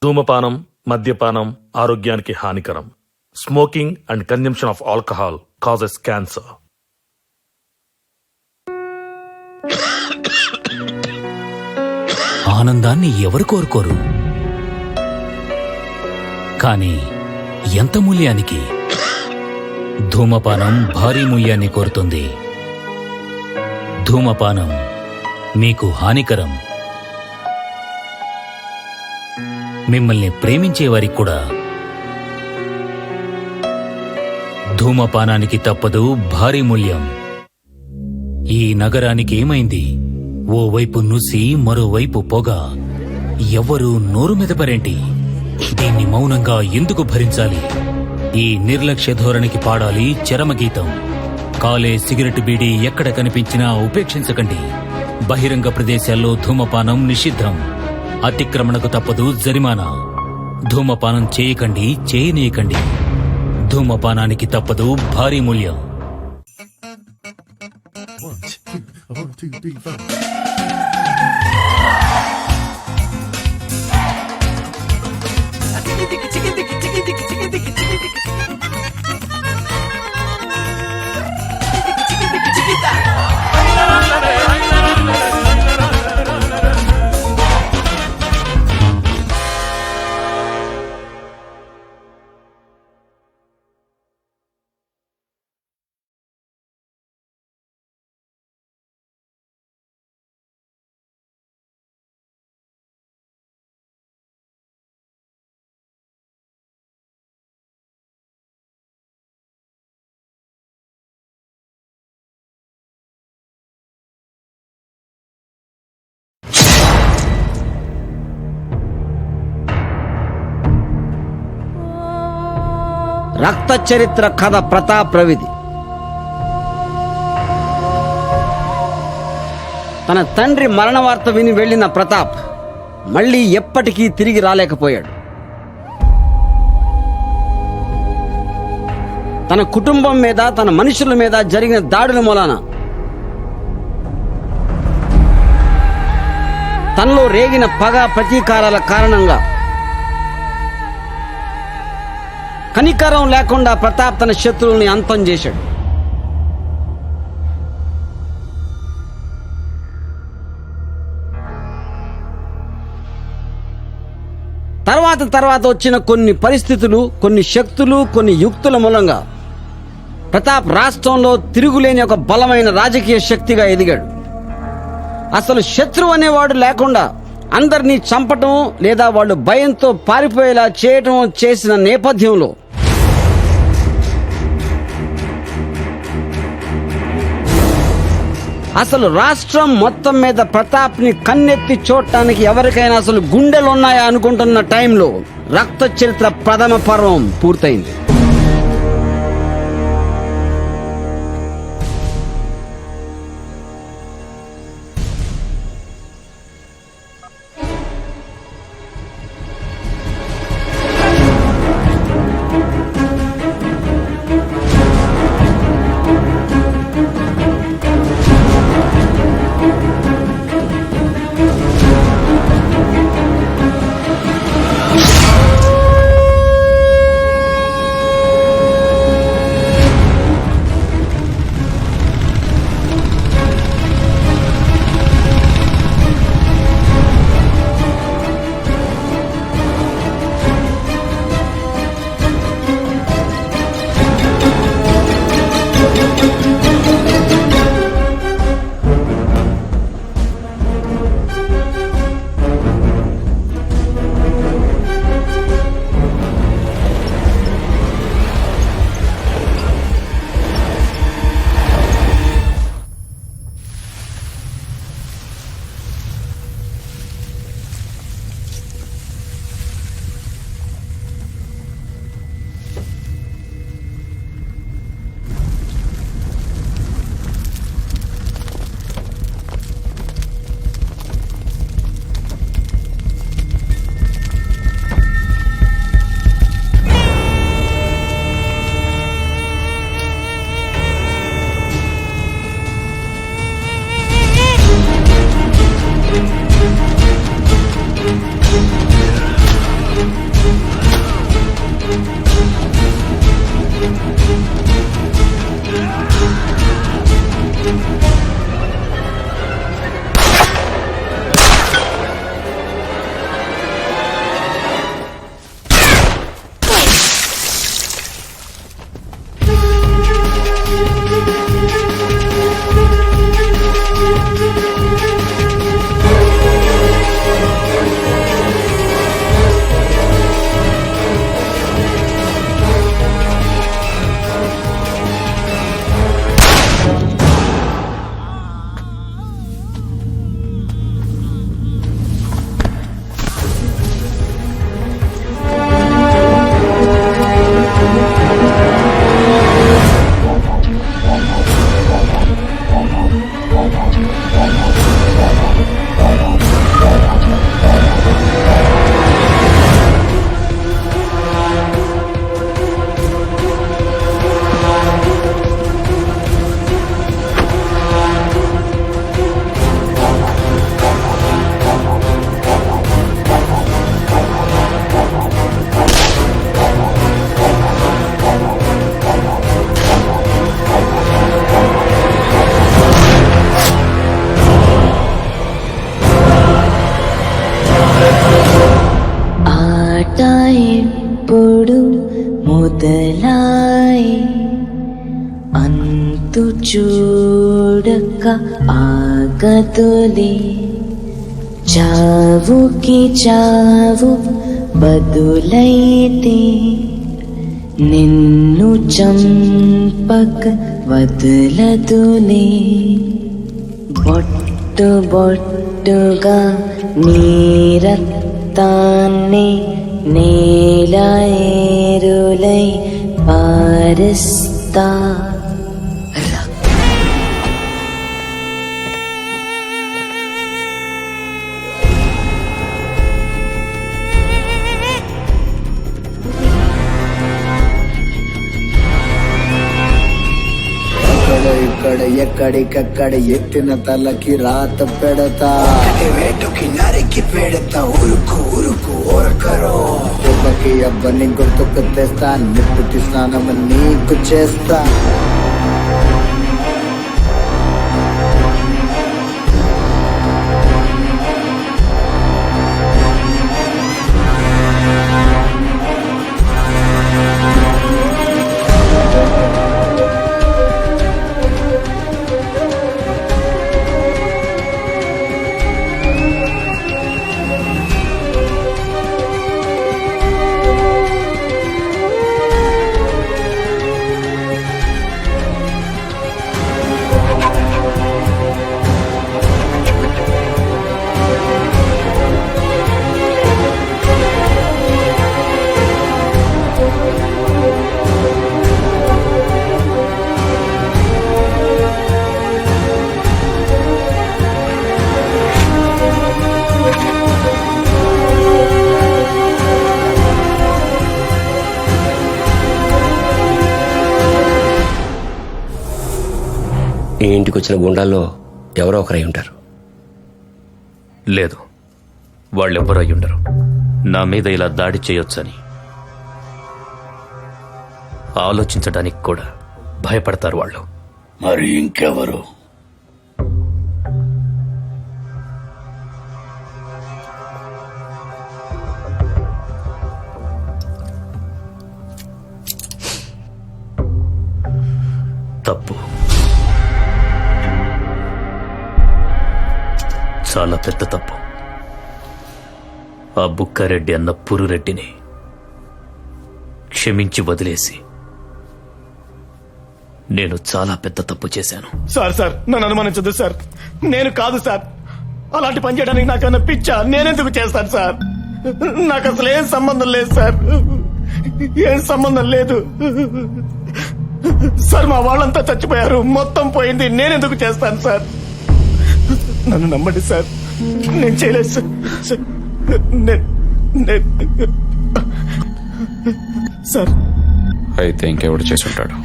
ధూమపానం, మద్యపానం ఆరోగ్యానికి హానికరం. Smoking and consumption of alcohol causes cancer. ఆనందాన్ని ఎవరు కోరుకోరు, కానీ ఎంత మూల్యానికి? ధూమపానం భారీ మూల్యాన్ని కోరుతుంది. ధూమపానం మీకు హానికరం. మిమ్మల్ని ప్రేమించేవారికి కూడా. ధూమపానానికి తప్పదు భారీ మూల్యం. ఈ నగరానికి ఏమైంది? ఓవైపు నుసి, మరోవైపు పొగ. ఎవ్వరూ నోరు మెదపరేంటి? దీన్ని మౌనంగా ఎందుకు భరించాలి? ఈ నిర్లక్ష్య ధోరణికి పాడాలి చరమగీతం. కాలే సిగరెట్ బీడీ ఎక్కడ కనిపించినా ఉపేక్షించకండి. బహిరంగ ప్రదేశాల్లో ధూమపానం నిషిద్ధం. అతిక్రమణకు తప్పదు జరిమానా. ధూమపానం చేయకండి, చేయనీయకండి. ధూమపానానికి తప్పదు భారీ మూల్యం. 1, 2, 3, 4. రక్త చరిత్ర కథ ప్రతాప్ రవిది. తన తండ్రి మరణ వార్త విని వెళ్లిన ప్రతాప్ మళ్లీ ఎప్పటికీ తిరిగి రాలేకపోయాడు. తన కుటుంబం మీద, తన మనుషుల మీద జరిగిన దాడుల మూలాన తనలో రేగిన పగ, ప్రతీకారాల కారణంగా కనికరం లేకుండా ప్రతాప్ తన శత్రువుల్ని అంతం చేశాడు. తర్వాత వచ్చిన కొన్ని పరిస్థితులు, కొన్ని శక్తులు, కొన్ని యుక్తుల మూలంగా ప్రతాప్ రాష్ట్రంలో తిరుగులేని ఒక బలమైన రాజకీయ శక్తిగా ఎదిగాడు. అసలు శత్రువు అనేవాడు లేకుండా అందరినీ చంపటం లేదా వాళ్ళు భయంతో పారిపోయేలా చేయటం చేసిన నేపథ్యంలో అసలు రాష్ట్రం మొత్తం మీద ప్రతాప్ని కన్నెత్తి చూడటానికి ఎవరికైనా అసలు గుండెలున్నాయా అనుకుంటున్న టైంలో రక్త చరిత్ర ప్రథమ పర్వం పూర్తయింది. చూడక ఆగదులే చావుకి చావు బదులైతే నిన్ను చంపక వదలదులే బొట్టు బొట్టుగా నీరత్తాన్ని నేల ఏరులై పారిస్తా ఇక్కడ ఎక్కడికక్కడ ఎత్తిన తలకి రాత పెడతా వేటుకి నరికి పెడతా ఉరుకు ఉరుకు ఓరకరో దెబ్బకి అబ్బని గుర్తుకు తెస్తా నిప్పుకి స్నానం నీకు చేస్తా ఈ ఇంటికి వచ్చిన గుండాల్లో ఎవరో ఒకరై ఉంటారు. లేదు, వాళ్ళెవ్వరూ అయి ఉండరు. నా మీద ఇలా దాడి చేయొచ్చని ఆలోచించడానికి కూడా భయపడతారు వాళ్ళు. మరి ఇంకెవరు? తప్పు, చాలా పెద్ద తప్పు. ఆ బుక్కారెడ్డి అన్న పురురెడ్డిని క్షమించి వదిలేసి నేను చాలా పెద్ద తప్పు చేశాను. సార్ నన్ను అనుమానించదు సార్. నేను కాదు సార్. అలాంటి పని చేయడానికి నాకన్నా పిచ్చా? నేనెందుకు చేస్తాను సార్? నాకు అసలు ఏం సంబంధం లేదు సార్. ఏం సంబంధం లేదు సార్. మా వాళ్ళంతా చచ్చిపోయారు, మొత్తం పోయింది. నేనెందుకు చేస్తాను సార్? నన్ను నమ్మండి సార్, నేను చేయలేదు సార్. సార్ అయితే ఇంకెవడు చేసి ఉంటాడు?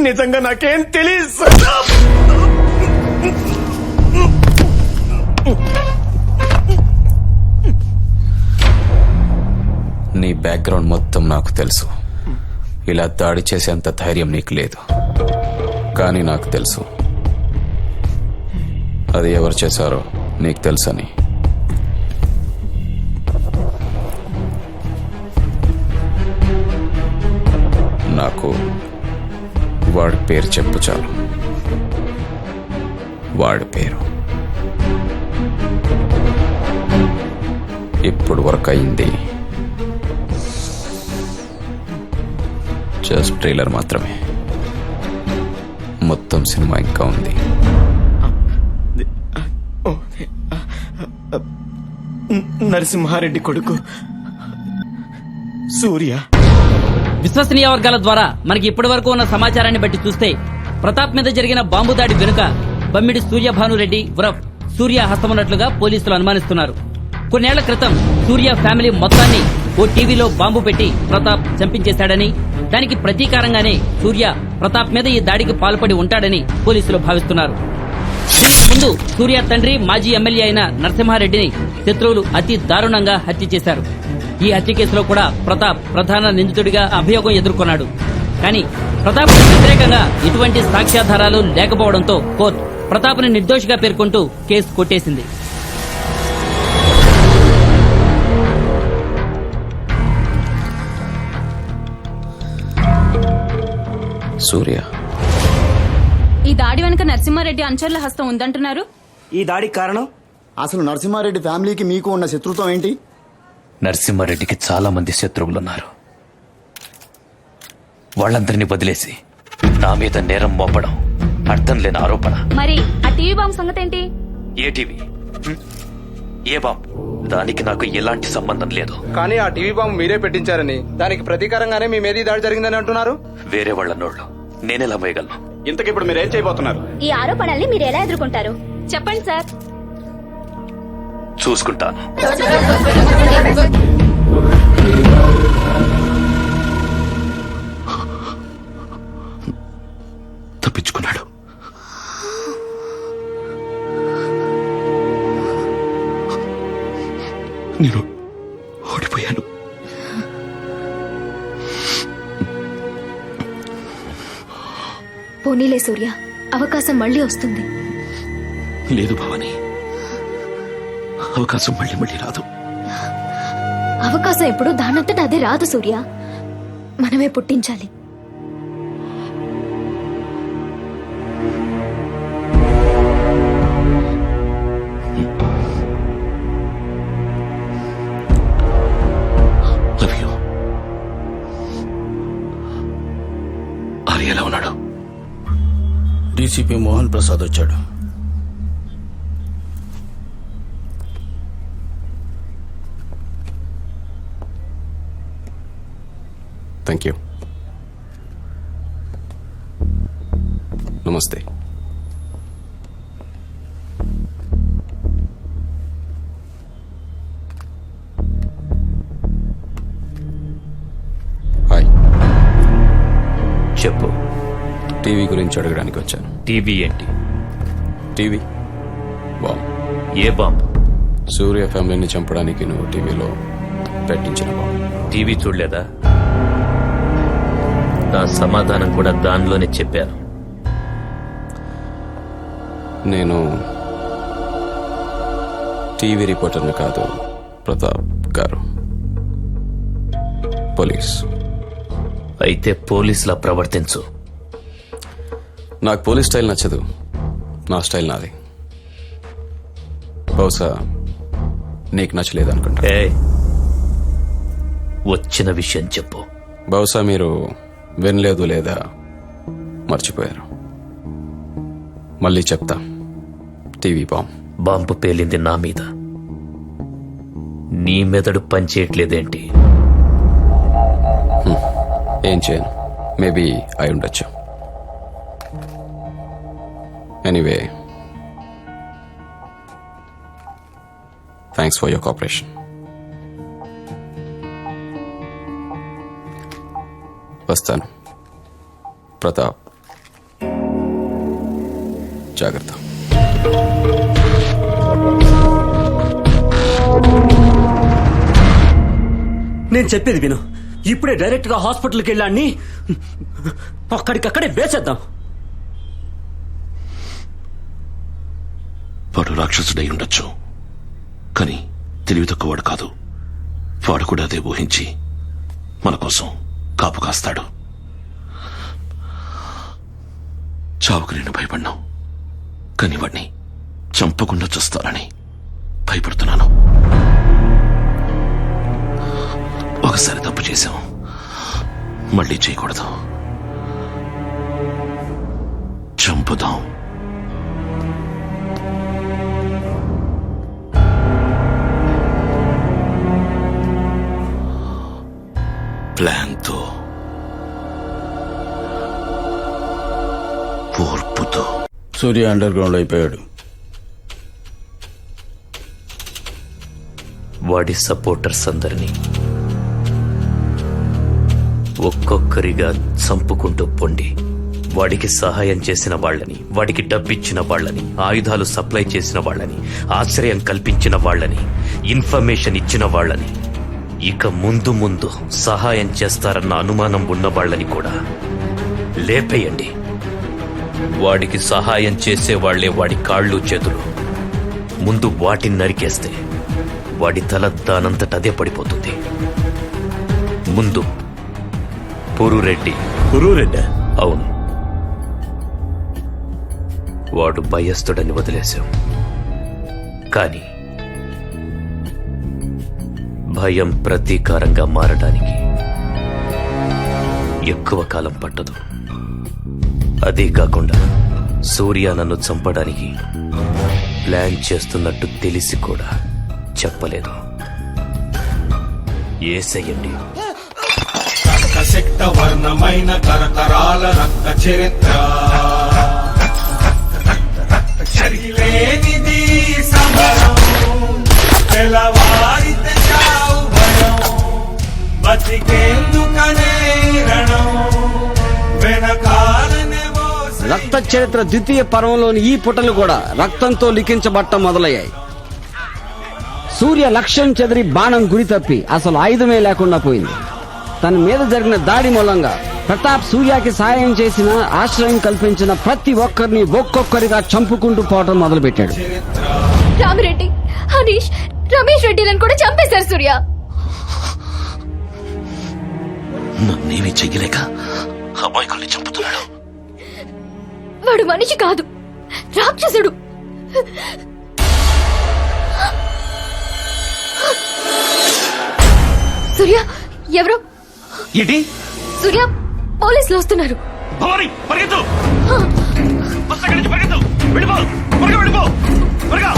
నిజంగా నాకేం తెలియదు సార్. నీ బ్యాక్గ్రౌండ్ మొత్తం నాకు తెలుసు. ఇలా దాడి చేసేంత ధైర్యం నీకు లేదు, కానీ నాకు తెలుసు అది ఎవరు చేశారో నీకు తెలుసని. నాకు వాడి పేరు చెప్పు చాలు. వాడి పేరు. ఇప్పుడు వరకు అయింది జస్ట్ ట్రైలర్ మాత్రమే. మొత్తం సినిమా ఇంకా ఉంది. నరసింహారెడ్డి కొడుకు సూర్య. విశ్వసనీయ వర్గాల ద్వారా మనకి ఇప్పటి వరకు ఉన్న సమాచారాన్ని బట్టి చూస్తే ప్రతాప్ మీద జరిగిన బాంబు దాడి వెనుక బమ్మిడి సూర్యభానురెడ్డి ఉరఫ్ సూర్య హస్తమున్నట్లుగా పోలీసులు అనుమానిస్తున్నారు. కొన్నేళ్ల క్రితం సూర్య ఫ్యామిలీ మొత్తాన్ని ఓ టీవీలో బాంబు పెట్టి ప్రతాప్ చంపించేశాడని, దానికి ప్రతీకారంగానే సూర్య ప్రతాప్ మీద ఈ దాడికి పాల్పడి ఉంటాడని పోలీసులు భావిస్తున్నారు. దీనికి ముందు సూర్య తండ్రి మాజీ ఎమ్మెల్యే అయిన నరసింహారెడ్డిని శత్రువులు అతి దారుణంగా హత్య చేశారు. ఈ హత్య కేసులో కూడా ప్రతాప్ ప్రధాన నిందితుడిగా అభియోగం ఎదుర్కొన్నాడు. కానీ ప్రతాప్ వ్యతిరేకంగా ఎటువంటి సాక్ష్యాధారాలు లేకపోవడంతో కోర్టు ప్రతాప్ని నిర్దోషిగా పేర్కొంటూ కేసు కొట్టేసింది. సూర్య ఈ దాడి వెనుక నరసింహారెడ్డి అనుచరుల హస్తం ఉందంటున్నారు. ఈ దాడికి కారణం? అసలు నరసింహారెడ్డి ఫ్యామిలీకి మీకు ఉన్న శత్రుత్వం ఏంటి? నరసింహారెడ్డికి చాలా మంది శత్రువులున్నారు. వాళ్ళందరినీ వదిలేసి నా మీద నేరం మోపడం అర్థం లేని ఆరోపణ. మరి ఆ టీవీ బాంబు సంగతి ఏంటి? ఏ టీవీ? ఏ బాంబు? దానికి నాకు ఎలాంటి సంబంధం లేదు. కానీ ఆ టీవీ బాంబు మీరే పెట్టించారని, దానికి ప్రతీకారంగానే మీ మీద ఈ దాడి జరిగిందని అంటున్నారు. వేరే వాళ్ళ నోళ్ళు నేనెలా వేయగలను? ఇంతకిప్పుడు మీరేం చేయబోతున్నారు? ఈ ఆరోపణల్ని మీరు ఎలా ఎదుర్కొంటారు చెప్పండి సార్. చూసుకుంటాను. తప్పించుకున్నాడు. నేను ఓడిపోయాను. పోనీలే సూర్య, అవకాశం మళ్ళీ వస్తుంది. లేదు భవాని, అవకాశం మళ్ళీ మళ్ళీ రాదు. అవకాశం ఎప్పుడు దానంతట అదే రాదు సూర్య, మనమే పుట్టించాలి. Love you. ఆర్య ఎలా ఉన్నాడు? డీసీపీ మోహన్ ప్రసాద్ వచ్చాడు. Thank you. నమస్తే. హాయ్. చెప్పు. టీవీ గురించి అడగడానికి వచ్చాను. టీవీ ఏంటి? TV bomb. ఏ బాంబు? సూర్య ఫ్యామిలీని చంపడానికి నువ్వు టీవీలో పెట్టించిన బాంబ్. టీవీ చూడలేదా? నా సమాధానం కూడా దానిలోనే చెప్పాను. నేను టీవీ రిపోర్టర్ని కాదు ప్రతాప్ గారు, పోలీస్. అయితే పోలీసులా ప్రవర్తించు. నాకు పోలీస్ స్టైల్ నచ్చదు. నా స్టైల్ నాది. బహుశా నీకు నచ్చలేదు అనుకుంటా. వచ్చిన విషయం చెప్పు. బహుశా మీరు వినలేదు లేదా మర్చిపోయారు. మళ్ళీ చెప్తా. టీవీ బాంబు పేలింది నా మీద. నీ మెదడు పనిచేయట్లేదేంటి? ఏం చేయను. మేబీ అయి ఉండొచ్చు. Anyway, thanks for your cooperation. వస్తాను. ప్రతాప్, జాగ్రత్త. నేను చెప్పేది విను. ఇప్పుడే డైరెక్ట్ గా హాస్పిటల్కి వెళ్ళాన్ని అక్కడికక్కడే వేసేద్దాం. వాడు రాక్షసుడై ఉండొచ్చు, కానీ తెలివి తక్కువవాడు కాదు. వాడు కూడా అదే ఊహించి మన కోసం కాపు కాస్తాడు. చావుకు నేను భయపడ్డావు, కానీ వాడిని చంపకుండా చూస్తానని భయపడుతున్నాను. ఒకసారి తప్పు చేశాం, మళ్ళీ చేయకూడదు. చంపుదాం. ప్లాన్తో, ఓర్పుతో. సూర్య అండర్ గ్రౌండ్ అయిపోయాడు. వాడి సపోర్టర్స్ అందరినీ ఒక్కొక్కరిగా చంపుకుంటూ పొండి. వాడికి సహాయం చేసిన వాళ్ళని, వాడికి డబ్బిచ్చిన వాళ్ళని, ఆయుధాలు సప్లై చేసిన వాళ్ళని, ఆశ్రయం కల్పించిన వాళ్ళని, ఇన్ఫర్మేషన్ ఇచ్చిన వాళ్ళని, ఇక ముందు ముందు సహాయం చేస్తారన్న అనుమానం ఉన్న వాళ్ళని కూడా లేపేయండి. వాడికి సహాయం చేసే వాళ్లే వాడి కాళ్ళు చేతులు. ముందు వాటిని నరికేస్తే వాడి తల దానంతట అదే పడిపోతుంది. ముందు పురురెడ్డి. పురురెడ్డి? అవును. వాడు భయస్థుడని వదిలేశాం. కానీ భయం ప్రతీకారంగా మారడానికి ఎక్కువ కాలం పట్టదు. అదే కాకుండా సూర్య నన్ను చంపడానికి ప్లాన్ చేస్తున్నట్టు తెలిసి కూడా చెప్పలేదు. ఏసయ్యండి. రక్తశక్త వర్ణమైన తరతరాల రక్త చరిత్ర, చరిలేనిది సమరం, తెలవారితే చావు భయం, బతికేందుకనే రణం, వెనకాలనేమో రక్త చరిత్ర ద్వితీయ పర్వంలోని ఈ పుటలు కూడా రక్తంతో లిఖించబట్టం మొదలయ్యాయి. సూర్య లక్ష్యం చెదిరి బాణం గురి తప్పి అసలు ఆయుధమే లేకుండా పోయింది. తన మీద జరిగిన దాడి మూలంగా ప్రతాప్ సూర్యకి సాయం చేసిన, ఆశ్రయం కల్పించిన ప్రతి ఒక్కరిని ఒక్కొక్కరిగా చంపుకుంటూ పోవటం మొదలుపెట్టాడు. రామిరెడ్డి, హరీష్, రమేష్ రెడ్డిలను కూడా చంపేశారు సూర్య. నన్నేమీ చెయ్యలేక అమాయకుల్ని చంపుతున్నాడు. వాడు మనిషి కాదు, రాక్షసుడు. సూర్య, ఎవరు? ఏంటి? సూర్య, పోలీసులు వస్తున్నారు. భవాని, పరిగెత్తు! బస్ అక్కడి నుంచి పరిగెత్తు! వెళ్ళిపో! త్వరగా వెళ్ళిపో! త్వరగా!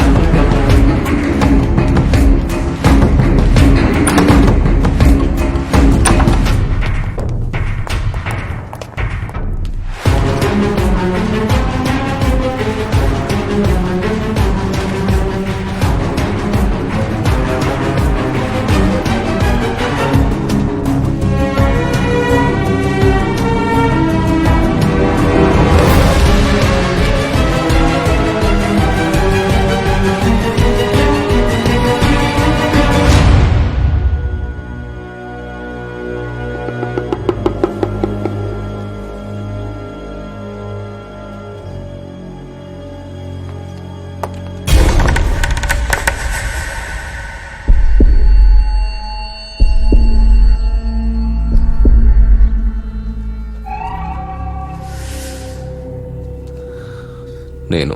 నేను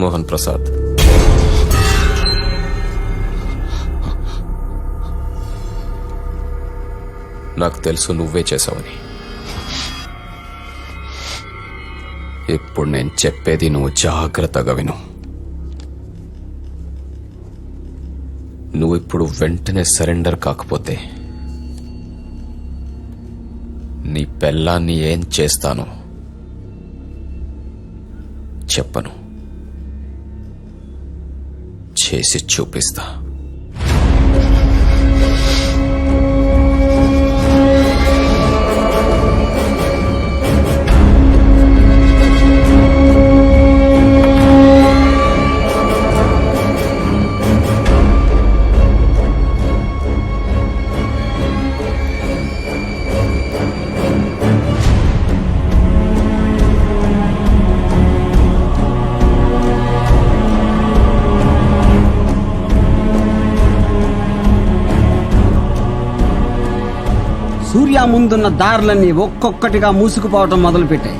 మోహన్ ప్రసాద్. నాకు తెలుసు నువ్వే చేశావని. ఇప్పుడు నేను చెప్పేది నువ్వు జాగ్రత్తగా విను. నువ్వు ఇప్పుడు వెంటనే సరెండర్ కాకపోతే నీ పెళ్ళాన్ని ఏం చేస్తానో చెప్పను, చేసి చూపిస్తా. సూర్య ముందున్న దారులన్నీ ఒక్కొక్కటిగా మూసుకుపోవటం మొదలుపెట్టాయి.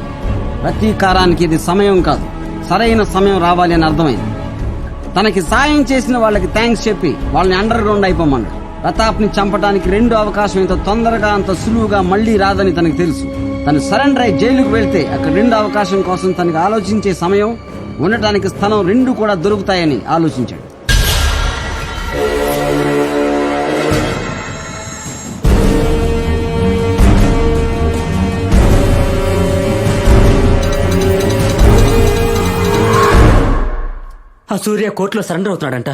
ప్రతీకారానికి ఇది సమయం కాదు, సరైన సమయం రావాలి అని అర్థమైంది. తనకి సాయం చేసిన వాళ్ళకి థ్యాంక్స్ చెప్పి వాళ్ళని అండర్ గ్రౌండ్ అయిపోమన్నాడు. ప్రతాప్ ని చంపడానికి రెండో అవకాశం ఇంత తొందరగా, అంత సులువుగా మళ్లీ రాదని తనకు తెలుసు. తను సరెండర్ అయి జైలుకు వెళ్తే అక్కడ రెండో అవకాశం కోసం తనకి ఆలోచించే సమయం, ఉండటానికి స్థలం రెండు కూడా దొరుకుతాయని ఆలోచించాడు. ఆ సూర్య కోర్టులో సరెండర్ అవుతున్నాడంట.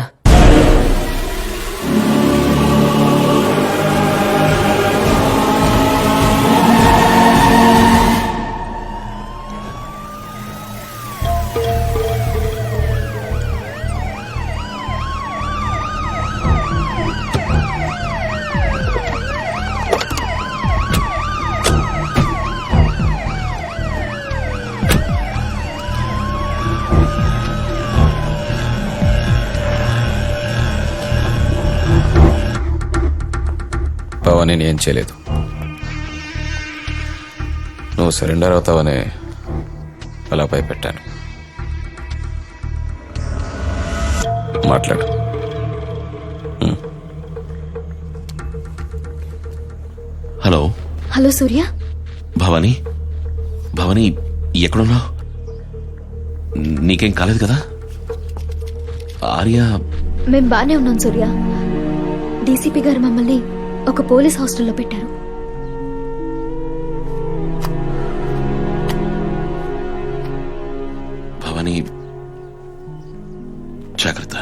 పవన్ ఏం చేయలేదు. నువ్వు సరెండర్ అవుతావనే అలా భయపెట్టాను. మాట్లాడు. హలో హలో సూర్య, భవానీ, భవానీ ఎక్కడున్నావు? నీకేం కాలేదు కదా? ఆర్య మేం బానే ఉన్నాం సూర్య. డీసీపీ గారు మమ్మల్ని ఒక పోలీస్ హాస్టల్లో పెట్టారు. భవానీ జాగ్రత్త.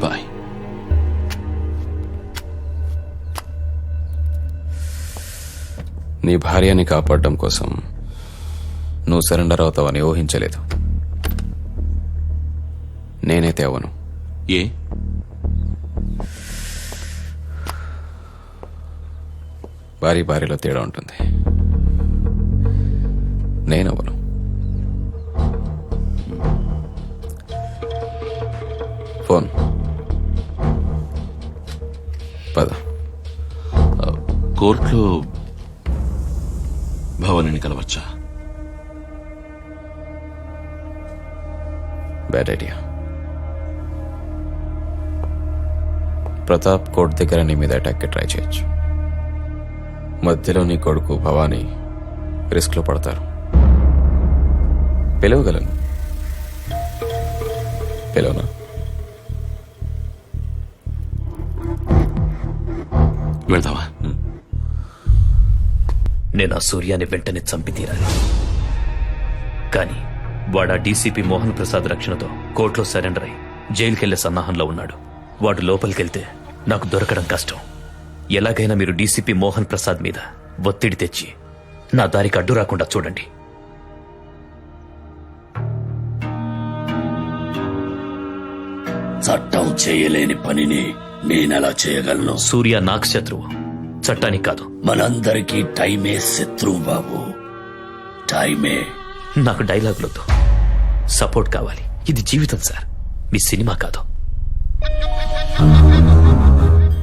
బాయ్. నీ భార్యని కాపాడడం కోసం నువ్వు సరెండర్ అవుతావని ఊహించలేదు. నేనైతే అవను. ఏ? భార్యలో తేడా ఉంటుంది. నేనవను. ఫోన్ పద. కోర్టులో భవానీని కలవచ్చా? Bad idea. ప్రతాప్ కోర్ట్ దగ్గర నీ మీద అటాక్కి ట్రై చేయొచ్చు. మధ్యలో నీ కొడుకు భవానీ రిస్క్ లో పడతారు. పిలవగలను. పిలవనా? వెళ్తావా? నేను ఆ సూర్యాన్ని వెంటనే చంపి తీరాలి. కానీ వాడు ఆ డీసీపీ మోహన్ ప్రసాద్ రక్షణతో కోర్టులో సరెండర్ అయి జైలుకెళ్లే సన్నాహంలో ఉన్నాడు. వాడు లోపలికెళ్తే నాకు దొరకడం కష్టం. ఎలాగైనా మీరు డీసీపీ మోహన్ ప్రసాద్ మీద ఒత్తిడి తెచ్చి నా దారికి అడ్డు రాకుండా చూడండి. చట్టం చేయలేని పనిని నేనెలా చేయగలను? సూర్య నాకు శత్రువు, చట్టానికి కాదు. మనందరికీ టైమే శత్రువు బాబు. టైమే. నాకు డైలాగులొద్దు, సపోర్ట్ కావాలి. ఇది జీవితం సార్, మీ సినిమా కాదు.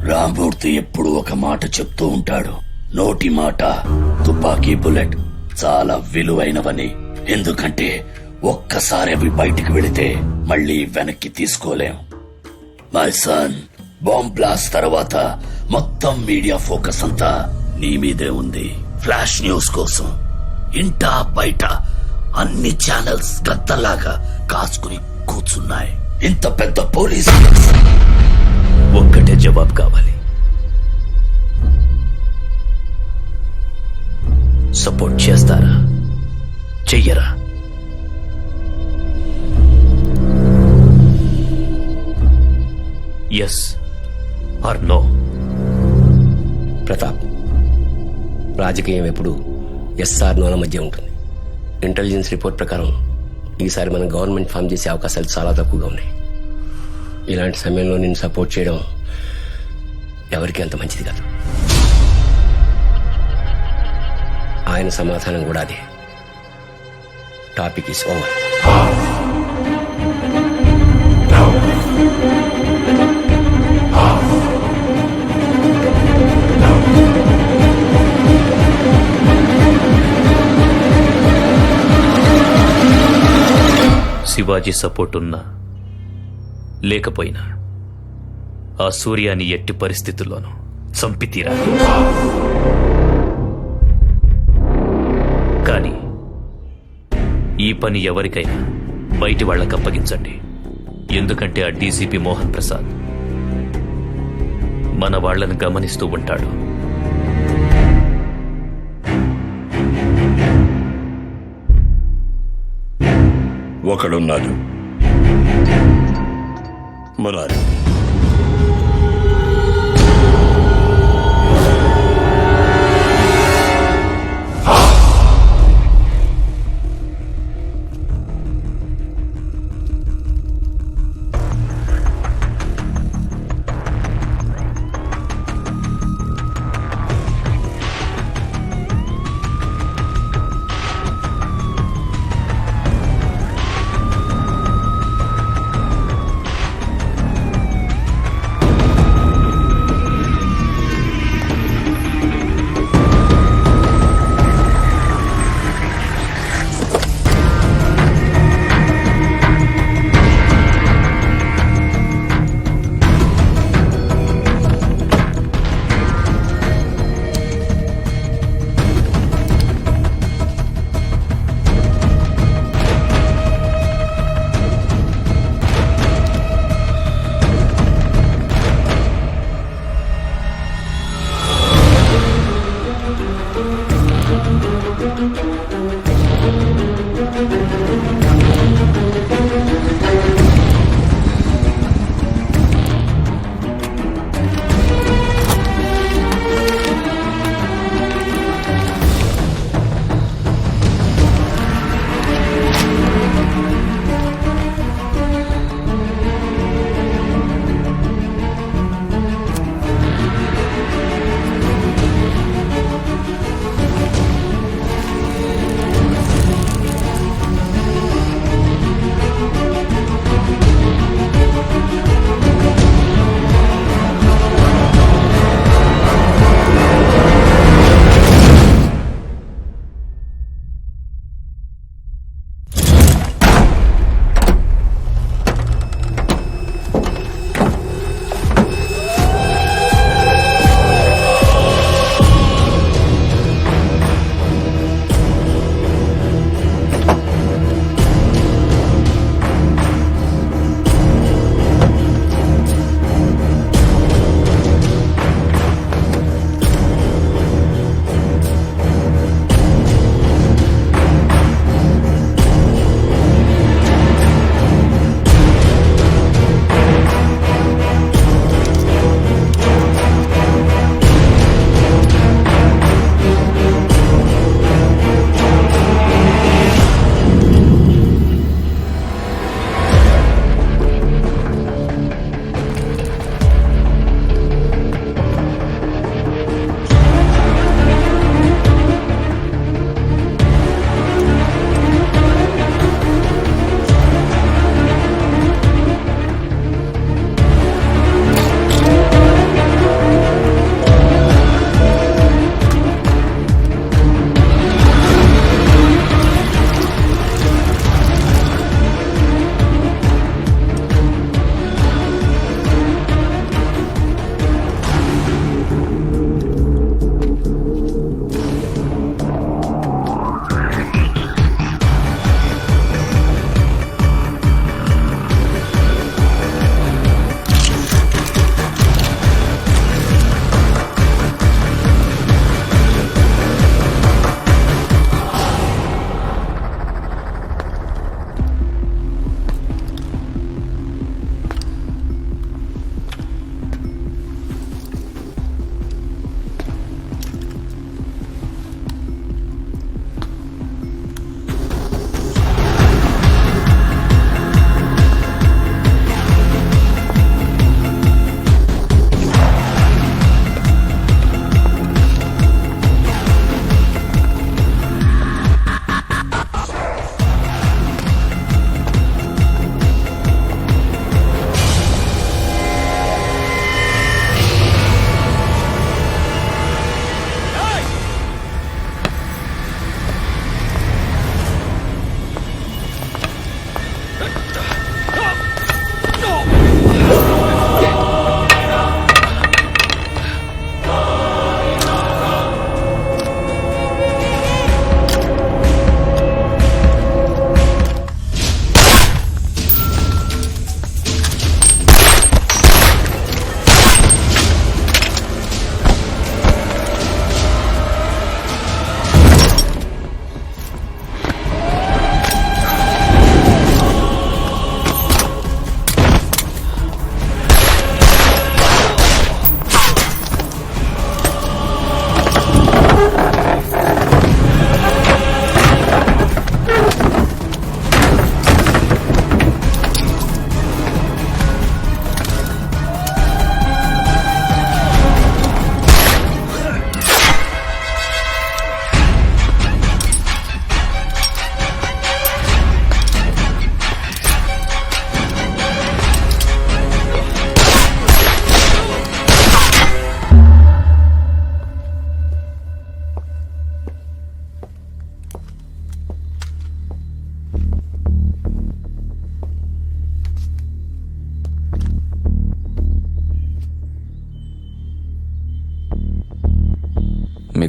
రామ్మూర్తి ఎప్పుడు ఒక మాట చెప్తూ ఉంటాడు. నోటి మాట తుపాకీ బుల్లెట్ చాలా విలువైనవని. ఎందుకంటే ఒక్కసారి అవి బయటికి వెళితే మళ్ళీ వెనక్కి తీసుకోలేం. మై సన్, బాంబ్ బ్లాస్ట్ తర్వాత మొత్తం మీడియా ఫోకస్ అంతా నీ మీదే ఉంది. ఫ్లాష్ న్యూస్ కోసం ఇంటా బయట అన్ని ఛానల్స్ గద్దలాగా కాసుకుని కూర్చున్నాయి. ఇంత పెద్ద పోలీసు ఒక్కటే జవాబు కావాలి. సపోర్ట్ చేస్తారా, చెయ్యరా? Yes are no? ప్రతాప్, రాజకీయం ఎప్పుడు ఎస్ఆర్ నోల మధ్య ఉంటుంది. ఇంటెలిజెన్స్ రిపోర్ట్ ప్రకారం ఈసారి మనం గవర్నమెంట్ ఫామ్ చేసే అవకాశాలు చాలా తక్కువగా ఉన్నాయి. ఇలాంటి సమయంలో నేను సపోర్ట్ చేయడం ఎవరికి అంత మంచిది కాదు. ఆయన సమాధానం కూడా అదే. Topic is over. Shivaji support ఉన్నా లేకపోయినా ఆ సూర్యాన్ని ఎట్టి పరిస్థితుల్లోనూ చంపి తీరాలి. కానీ ఈ పని ఎవరికైనా బయటి వాళ్ళకి అప్పగించండి. ఎందుకంటే ఆ డీసీపీ మోహన్ ప్రసాద్ మన వాళ్లను గమనిస్తూ ఉంటాడు. ఒకడున్నాడు, మురారి.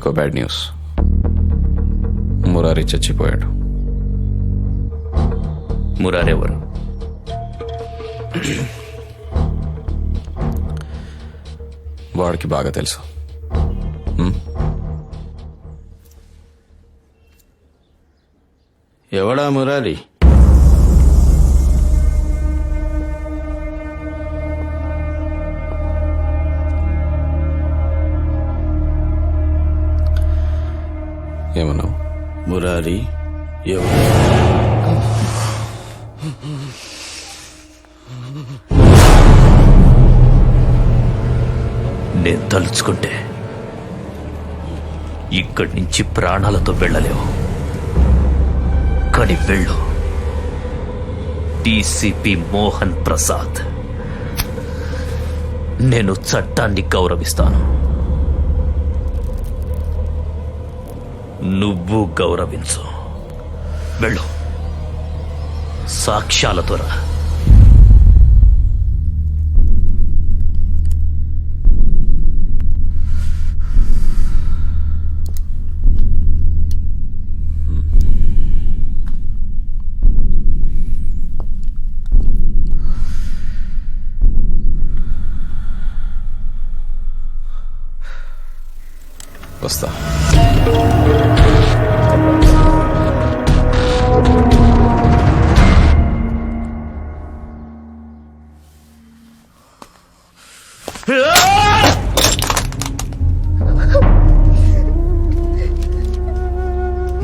నీకో బ్యాడ్ న్యూస్. మురారి చచ్చిపోయాడు. మురారెవరు? వాడికి బాగా తెలుసు. ఎవడా మురారి? ఏమన్నావు? మురారి ఎవరు? నేను తలుచుకుంటే ఇక్కడి నుంచి ప్రాణాలతో వెళ్ళలేవు, కానీ వెళ్ళు. డీసీపీ మోహన్ ప్రసాద్. నేను చట్టాన్ని గౌరవిస్తాను, నువ్వు గౌరవించు. వెళ్ళు, సాక్ష్యాలతో రా. వస్తా.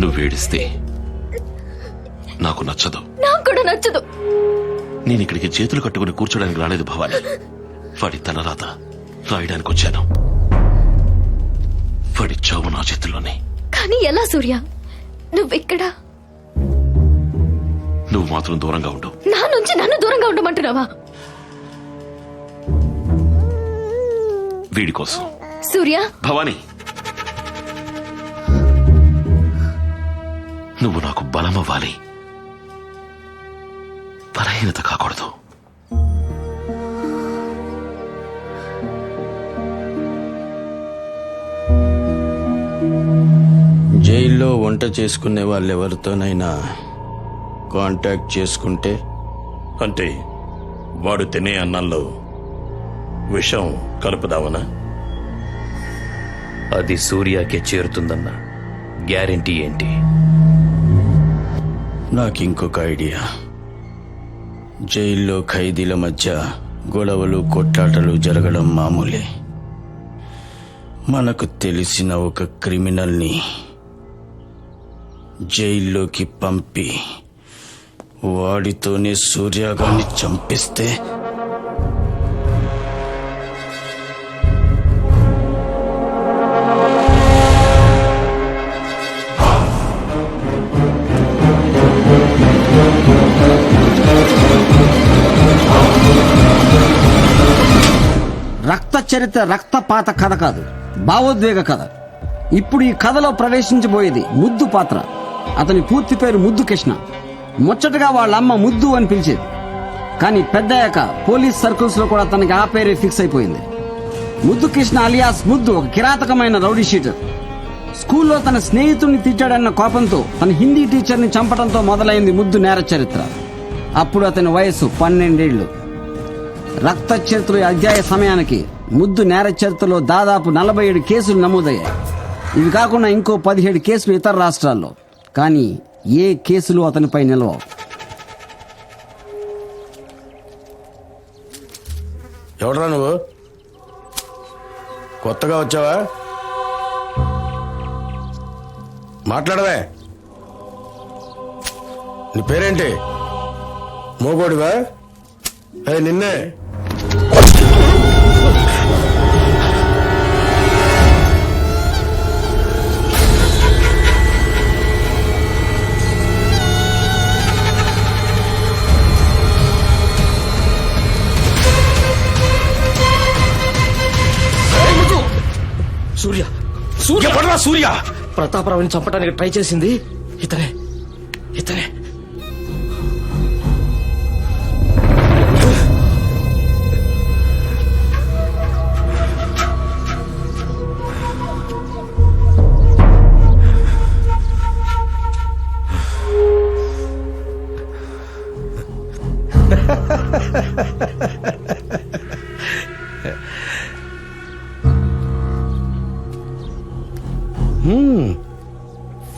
నువ్వేడిస్తే నాకు నచ్చదు. నాకు కూడా నచ్చదు. నేను ఇక్కడికి చేతులు కట్టుకుని కూర్చోడానికి రాలేదు భవాని. వాడి తలరాత రాయడానికి వచ్చాను. వాడి చావు నా చేతుల్లోనే. కానీ ఎలా సూర్య? నువ్వెక్కడ? నువ్వు మాత్రం దూరంగా ఉండు. నా నుంచి నన్ను దూరంగా ఉండమంటున్నావా? వీడి కోసం. సూర్య, భవాని, నువ్వు నాకు బలమవ్వాలి, బలహీనత కాకూడదు. జైల్లో వంట చేసుకునే వాళ్ళెవరితోనైనా కాంటాక్ట్ చేసుకుంటే అంటే వాడు తినే అన్నంలో విషం కలుపుదావనా? అది సూర్యకే చేరుతుందన్న గ్యారెంటీ ఏంటి? నాకు ఇంకొక ఐడియా. జైల్లో ఖైదీల మధ్య గొడవలు కొట్లాటలు జరగడం మామూలే. మనకు తెలిసిన ఒక క్రిమినల్ని జైల్లోకి పంపి వాడితోనే సూర్యగాన్ని చంపిస్తే రక్త చరిత్ర రక్తపాత కథ కాదు, భావోద్వేగ కథ. ఇప్పుడు ఈ కథలో ప్రవేశించబోయేది ముద్దు పాత్ర. అతని పూర్తి పేరు ముద్దు కృష్ణ. ముచ్చటగా వాళ్ళ అమ్మ ముద్దు అని పిలిచేది. కానీ పెద్దయ్యాక పోలీస్ సర్కిల్స్ లో కూడా తనకి ఆ పేరే ఫిక్స్ అయిపోయింది. ముద్దు కృష్ణ అలియాస్ ముద్దు ఒక కిరాతకమైన రౌడీ షీటర్. స్కూల్లో తన స్నేహితుడిని తిట్టాడన్న కోపంతో తన హిందీ టీచర్ని చంపడంతో మొదలైంది ముద్దు నేర చరిత్ర. అప్పుడు అతని వయస్సు 12 ఏళ్లు. రక్త చరిత్ర అధ్యాయ సమయానికి ముద్దు నేర చరిత్రలో దాదాపు 47 కేసులు నమోదయ్యాయి. ఇవి కాకుండా ఇంకో 17 కేసులు ఇతర రాష్ట్రాల్లో. కానీ ఏ కేసులు అతనిపై నిలవవు. ఎవడరా నువ్వు? కొత్తగా వచ్చావా? మాట్లాడవే. నీ పేరేంటి? మోగోడివా? నిన్నే. సూర్య, సూర్య పడరా. సూర్య ప్రతాపరావుని చంపడానికి ట్రై చేసింది ఇతనే.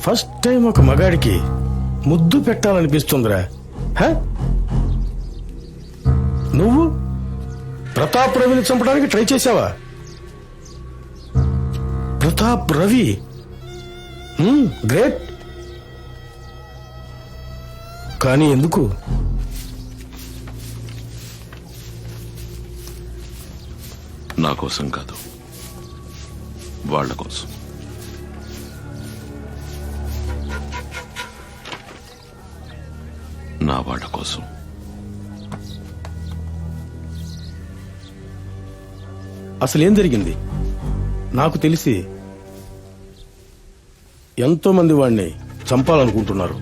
ఫస్ట్ టైం ఒక మగాడికి ముద్దు పెట్టాలనిపిస్తుందిరా. హ? నువ్వు ప్రతాప్ రవిని చంపడానికి ట్రై చేసావా? ప్రతాప్ రవి గ్రేట్. కానీ ఎందుకు? నా కోసం కాదు, వాళ్ళ కోసం. నా వాళ్ళ కోసం. అసలేం జరిగింది? నాకు తెలిసి ఎంతో మంది వాడిని చంపాలనుకుంటున్నారు.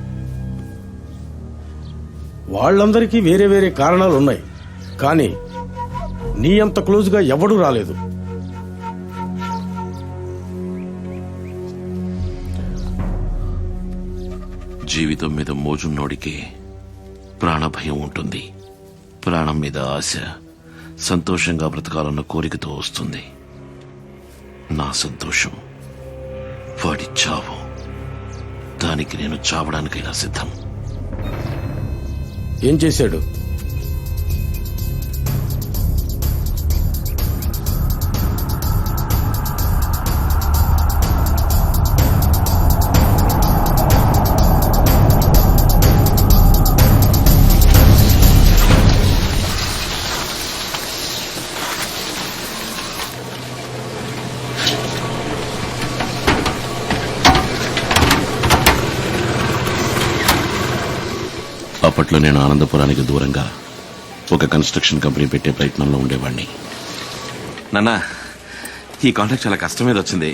వాళ్ళందరికీ వేరే వేరే కారణాలు ఉన్నాయి. కానీ నీ అంత క్లోజ్గా ఎవడూ రాలేదు. జీవితం మీద మోజున్నోడికి ప్రాణభయం ఉంటుంది. ప్రాణం మీద ఆశ, సంతోషంగా బ్రతకాలన్న కోరికతో వస్తుంది. నా సంతోషం వాడి చావు. దానికి నేను చావడానికైనా సిద్ధం. ఏం చేశాడు? అప్పట్లో నేను ఆనందపురానికి దూరంగా ఒక కన్స్ట్రక్షన్ కంపెనీ పెట్టే ప్రయత్నంలో ఉండేవాడిని. నాన్న, ఈ కాంట్రాక్ట్ చాలా కష్టం మీద వచ్చింది.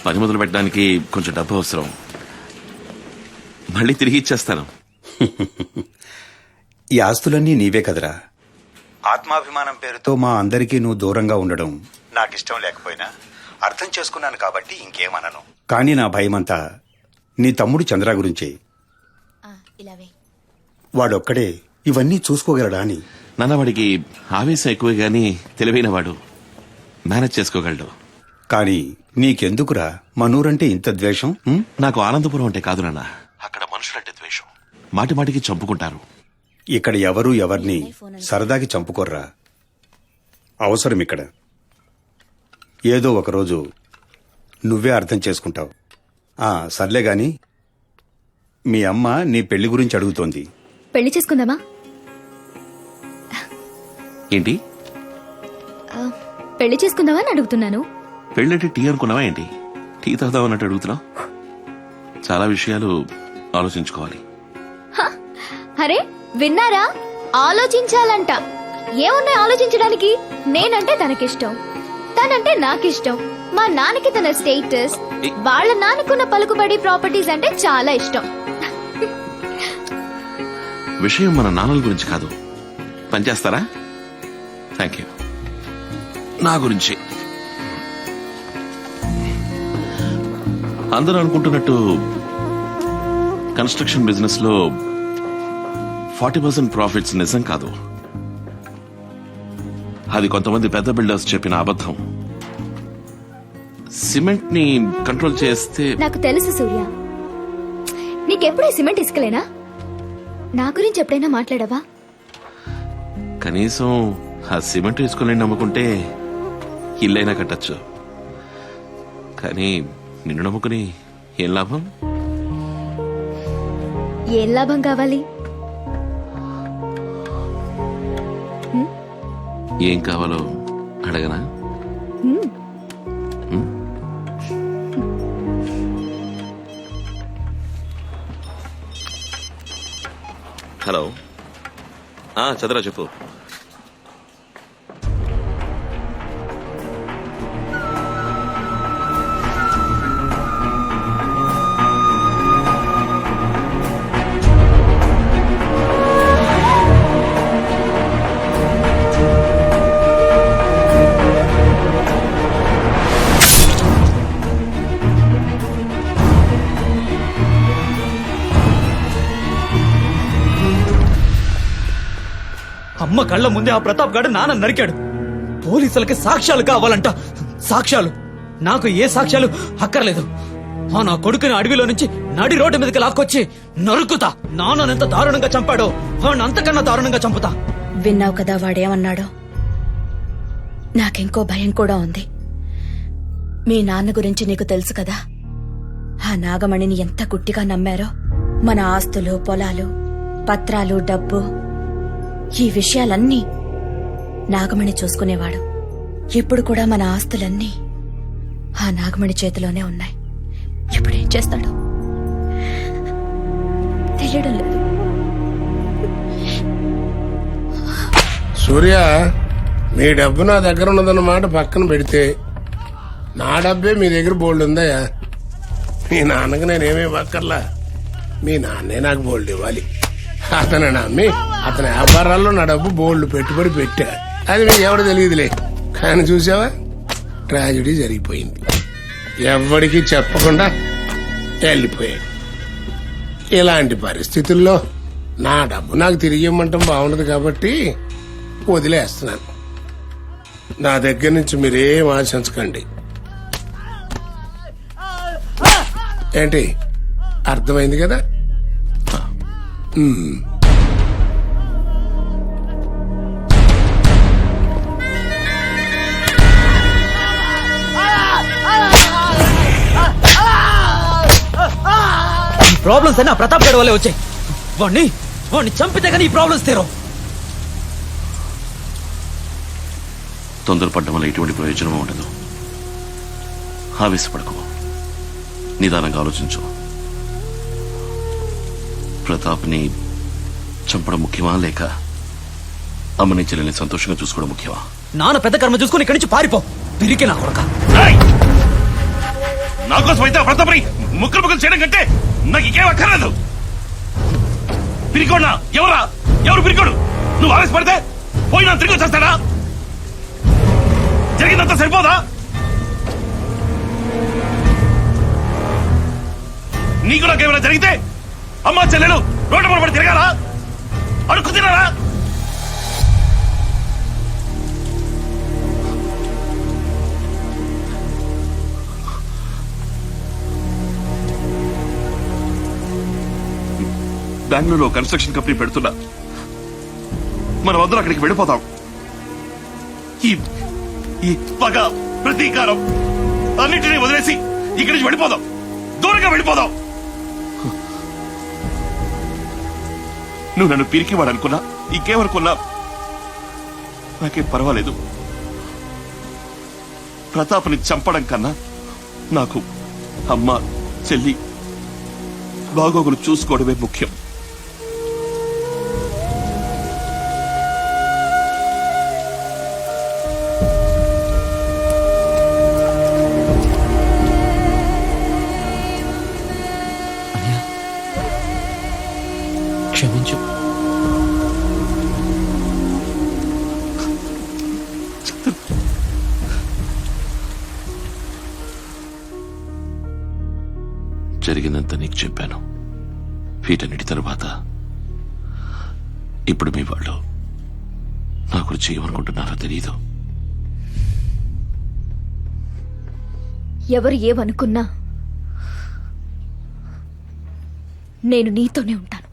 పని మొదలు పెట్టడానికి కొంచెం డబ్బు అవసరం. మళ్ళీ తిరిగి ఇచ్చేస్తాను. ఈ ఆస్తులన్నీ నీవే కదరా. ఆత్మాభిమానం పేరుతో మా అందరికీ నువ్వు దూరంగా ఉండడం నాకిష్టం లేకపోయినా అర్థం చేసుకున్నాను కాబట్టి ఇంకేమనను. కానీ నా భయమంతా నీ తమ్ముడు చంద్ర గురించే. వాడొక్కడే ఇవన్నీ చూసుకోగలడా అని. నాన్న, వాడికి ఆవేశం ఎక్కువ గాని తెలివైన వాడు, మేనేజ్ చేసుకోగలడు. కానీ నీకెందుకురా మనూరంటే ఇంత ద్వేషం? నాకు ఆనందపురం అంటే కాదు నాన్న, అక్కడ మనుషులంటే ద్వేషం. మాటి మాటికి చంపుకుంటారు. ఇక్కడ ఎవరూ ఎవరిని సరదాకి చంపుకోర్రా. అవసరం ఇక్కడ. ఏదో ఒకరోజు నువ్వే అర్థం చేసుకుంటావు. సర్లే గాని మీ అమ్మ నీ పెళ్లి గురించి అడుగుతోంది. పెళ్లి చేసుకుందామా? ఏంటి? పెళ్లి చేసుకుందామా అని అడుగుతున్నాను. పెళ్ళంటే టీ అనుకున్నావా ఏంటి? టీ తాగుదామన్నట్టు అడుగుతున్నావు. చాలా విషయాలు ఆలోచించుకోవాలి. అరే విన్నారా? ఆలోచించాలంట. ఏమున్నాయి ఆలోచించడానికి? నేనంటే తనకిష్టం, తనంటే నాకిష్టం. మా నాన్నకి తన స్టేటస్, వాళ్ళ నాన్నకున్న పలుకుబడి, ప్రాపర్టీస్ అంటే చాలా ఇష్టం. విషయం మన నాన్నల గురించి కాదు. పనిచేస్తారా? Thank you. నా గురించి అందరూ అనుకుంటున్నట్టు కన్స్ట్రక్షన్ బిజినెస్ లో 40% ప్రాఫిట్స్ నిజం కాదు. అది కొంతమంది పెద్ద బిల్డర్స్ చెప్పిన అబద్ధం. సిమెంట్ ని కంట్రోల్ చేస్తే. నాకు తెలుసు సూర్య, నీకెప్పుడు సిమెంట్ ఇసుకలేనా? నా గురించి ఎప్పుడైనా మాట్లాడవా? కనీసం ఆ సిమెంట్ వేసుకుని నమ్ముకుంటే ఇల్లైనా కట్టచ్చు. కానీ నిన్ను నమ్ముకుని ఏం లాభం? ఏం లాభం కావాలి? ఏం కావాలో అడగనా? హలో, చంద్ర చెప్పు. అమ్మ కళ్ళ ముందే ఆ ప్రతాప్ గాడు నాన్న నరికాడు. పోలీసులకి సాక్ష్యాలు కావాలంట. సాక్ష్యాలు? నాకు ఏ సాక్ష్యాలు అక్కర్లేదు. ఆ నా కొడుకుని అడవిలో నుంచి నడి రోడ్డు మీదకి లాక్కొచ్చి నరుకుతా. నాన్ననెంత దారుణంగా చంపాడో వాడిని అంతకన్నా దారుణంగా చంపుతా. విన్నావు కదా వాడేమన్నాడో. నాకింకో భయం కూడా ఉంది. మీ నాన్న గురించి నీకు తెలుసు కదా. ఆ నాగమణిని ఎంత గుట్టిగా నమ్మారో. మన ఆస్తులు, పొలాలు, పత్రాలు, డబ్బు, ఈ విషయాలన్నీ నాగమణి చూసుకునేవాడు. ఇప్పుడు కూడా మన ఆస్తులన్నీ ఆ నాగమణి చేతిలోనే ఉన్నాయి. ఇప్పుడేం చేస్తాడు తెలియడం లేదు. సూర్య, మీ డబ్బు నా దగ్గర ఉన్నదన్నమాట పక్కన పెడితే నా డబ్బే మీ దగ్గర బోల్డ్ ఉందయ్యా. మీ నాన్నకి నేనేమీ ఇవ్వక్కర్లా. మీ నాన్నే నాకు బోల్డ్ ఇవ్వాలి. అతను నమ్మి అతని వ్యాపారాల్లో నా డబ్బు బోల్డ్ పెట్టుబడి పెట్టా. అది మీకు ఎవరు తెలియదులే. కానీ చూసావా, ట్రాజడీ జరిగిపోయింది. ఎవ్వడికి చెప్పకుండా వెళ్ళిపోయాడు. ఇలాంటి పరిస్థితుల్లో నా డబ్బు నాకు తిరిగి ఇవ్వమంటాం బాగుండదు కాబట్టి వదిలేస్తున్నాను. నా దగ్గర నుంచి మీరేం ఆశించకండి. ఏంటి, అర్థమైంది కదా? ప్రాబ్లమ్స్ అన్నీ ఆ ప్రతాప్ గడి వల్లే వచ్చాయి. వాడిని చంపితే కానీ ఈ ప్రాబ్లమ్స్ తీరవు. తొందరపడ్డం వల్ల ఎటువంటి ప్రయోజనం ఉండదు. ఆవేశపడకు, నిదానంగా ఆలోచించు. ప్రతాప్ని చంపడం ముఖ్యమా, లేక అమ్మని చెల్లెల్ని సంతోషంగా చూసుకోవడం ముఖ్యమా? నాన్న పెద్ద కర్మ చూసుకుని ఇక్కడి నుంచి పారిపో. తిరిగి నా కొడుక. నా కోసం అయితే ప్రతాప్ని ముక్కలు ముక్కలు చేయడం కంటే నాకు ఇంకేం అక్కర్లేదు. పిరికోడా? ఎవరు పిరికోడు? నువ్వు ఆవేశపడితే పోయినా తిరిగి వచ్చేస్తాడా? జరిగిందంతా సరిపోదా? నీకు నాకేమైనా జరిగితే అమ్మా చెల్లెలు రోడ్డు పడి తిరగాలా? అడుక్కు తినాలా? బెంగళూరులో కన్స్ట్రక్షన్ కంపెనీ పెడుతున్నా. మనం అందరూ అక్కడికి వెళ్ళిపోతాం. ఈ పగ, ప్రతీకారం అన్నింటినీ వదిలేసి ఇక్కడి నుంచి వెళ్ళిపోదాం. దూరంగా వెళ్ళిపోదాం. నువ్వు నన్ను పిరికివాడనుకున్నా, ఇంకేమనుకున్నా నాకేం పర్వాలేదు. ప్రతాప్ని చంపడం కన్నా నాకు అమ్మ, చెల్లి బాగోగులు చూసుకోవడమే ముఖ్యం. క్షమించు. జరిగిందంతా నీకు చెప్పాను. వీటన్నిటి తరువాత ఇప్పుడు మీ వాళ్ళు నా గురించి ఏమనుకుంటున్నారో తెలీదు. ఎవరు ఏమనుకున్నా నేను నీతోనే ఉంటాను.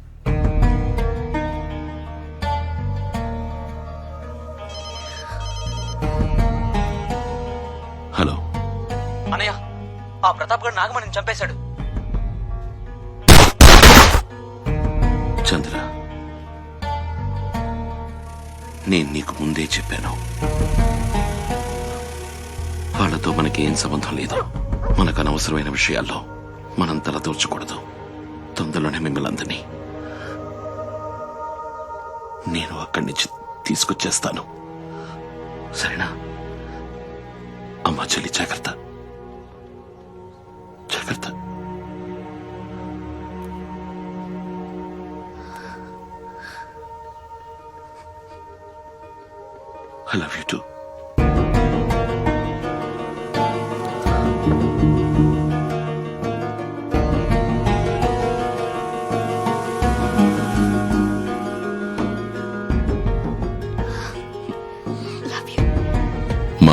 హలో అనయ్య, ఆ ప్రతాప్ గారు నాగమణిని చంపేశాడు. చంద్ర, నేను నీకు ముందే చెప్పాను, వాళ్లతో మనకేం సంబంధం లేదు. మనకు అనవసరమైన విషయాల్లో మనం తల దూర్చకూడదు. తొందరలోనే మిమ్మల్ని అందరినీ నేను అక్కడి నుంచి తీసుకొచ్చేస్తాను. సరేనా? అమ్మా చెల్లి, జాగ్రత్త జాగ్రత్త. I love you too.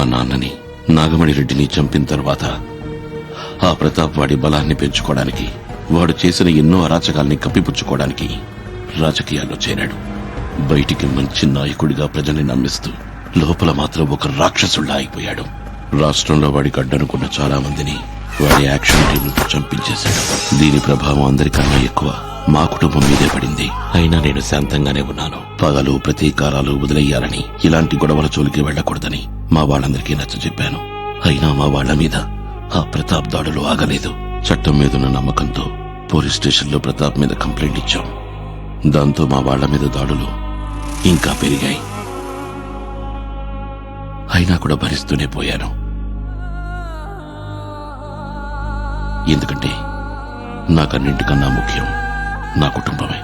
మా నాన్నని నాగమణి రెడ్డిని చంపిన తర్వాత ఆ ప్రతాప్ వాడి బలాన్ని పెంచుకోవడానికి, వాడు చేసిన ఎన్నో అరాచకాల్ని కప్పిపుచ్చుకోవడానికి రాజకీయాల్లో చేరాడు. బయటికి మంచి నాయకుడిగా ప్రజల్ని నమ్మిస్తూ లోపల మాత్రం ఒక రాక్షసుల్లా అయిపోయాడు. రాష్ట్రంలో వాడికి అడ్డనుకున్న చాలా మందిని వాడి యాక్షన్ టీంలతో చంపించేశాడు. దీని ప్రభావం అందరికన్నా ఎక్కువ మా కుటుంబం మీదే పడింది. అయినా నేను శాంతంగానే ఉన్నాను. పగలు ప్రతీకారాలు వదిలేయాలని, ఇలాంటి గొడవల జోలికి వెళ్లకూడదని మా వాళ్ళందరికీ నచ్చజెప్పాను. అయినా మా వాళ్ల మీద ఆ ప్రతాప్ దాడులు ఆగలేదు. చట్టం మీదున్న నమ్మకంతో పోలీస్ స్టేషన్లో ప్రతాప్ మీద కంప్లైంట్ ఇచ్చాం. దాంతో మా వాళ్ల మీద దాడులు ఇంకా పెరిగాయి. అయినా కూడా భరిస్తూనే పోయాను. ఎందుకంటే నాకన్నింటికన్నా ముఖ్యం నా కుటుంబమే.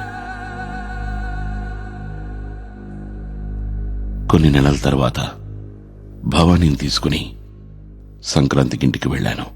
కొన్ని నెలల తర్వాత భవానీని తీసుకుని సంక్రాంతికి ఇంటికి వెళ్లాను.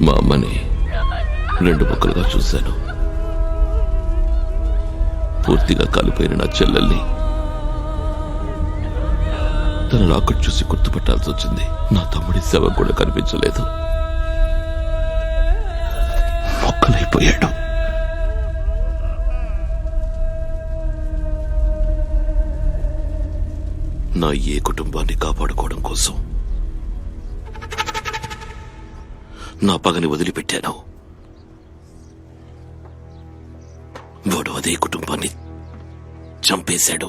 మా అమ్మని 2 ముక్కలుగా చూశాను. పూర్తిగా కాలిపోయిన నా చెల్లెల్ని తన లాకెట్ చూసి గుర్తుపట్టాల్సి వచ్చింది. నా తమ్ముడి శవం కూడా కనిపించలేదు. మొక్కలైపోయాడు. నా ఏ కుటుంబాన్ని కాపాడుకోవడం కోసం నా పగని వదిలిపెట్టాను. వాడు అదే కుటుంబాన్ని చంపేశాడు.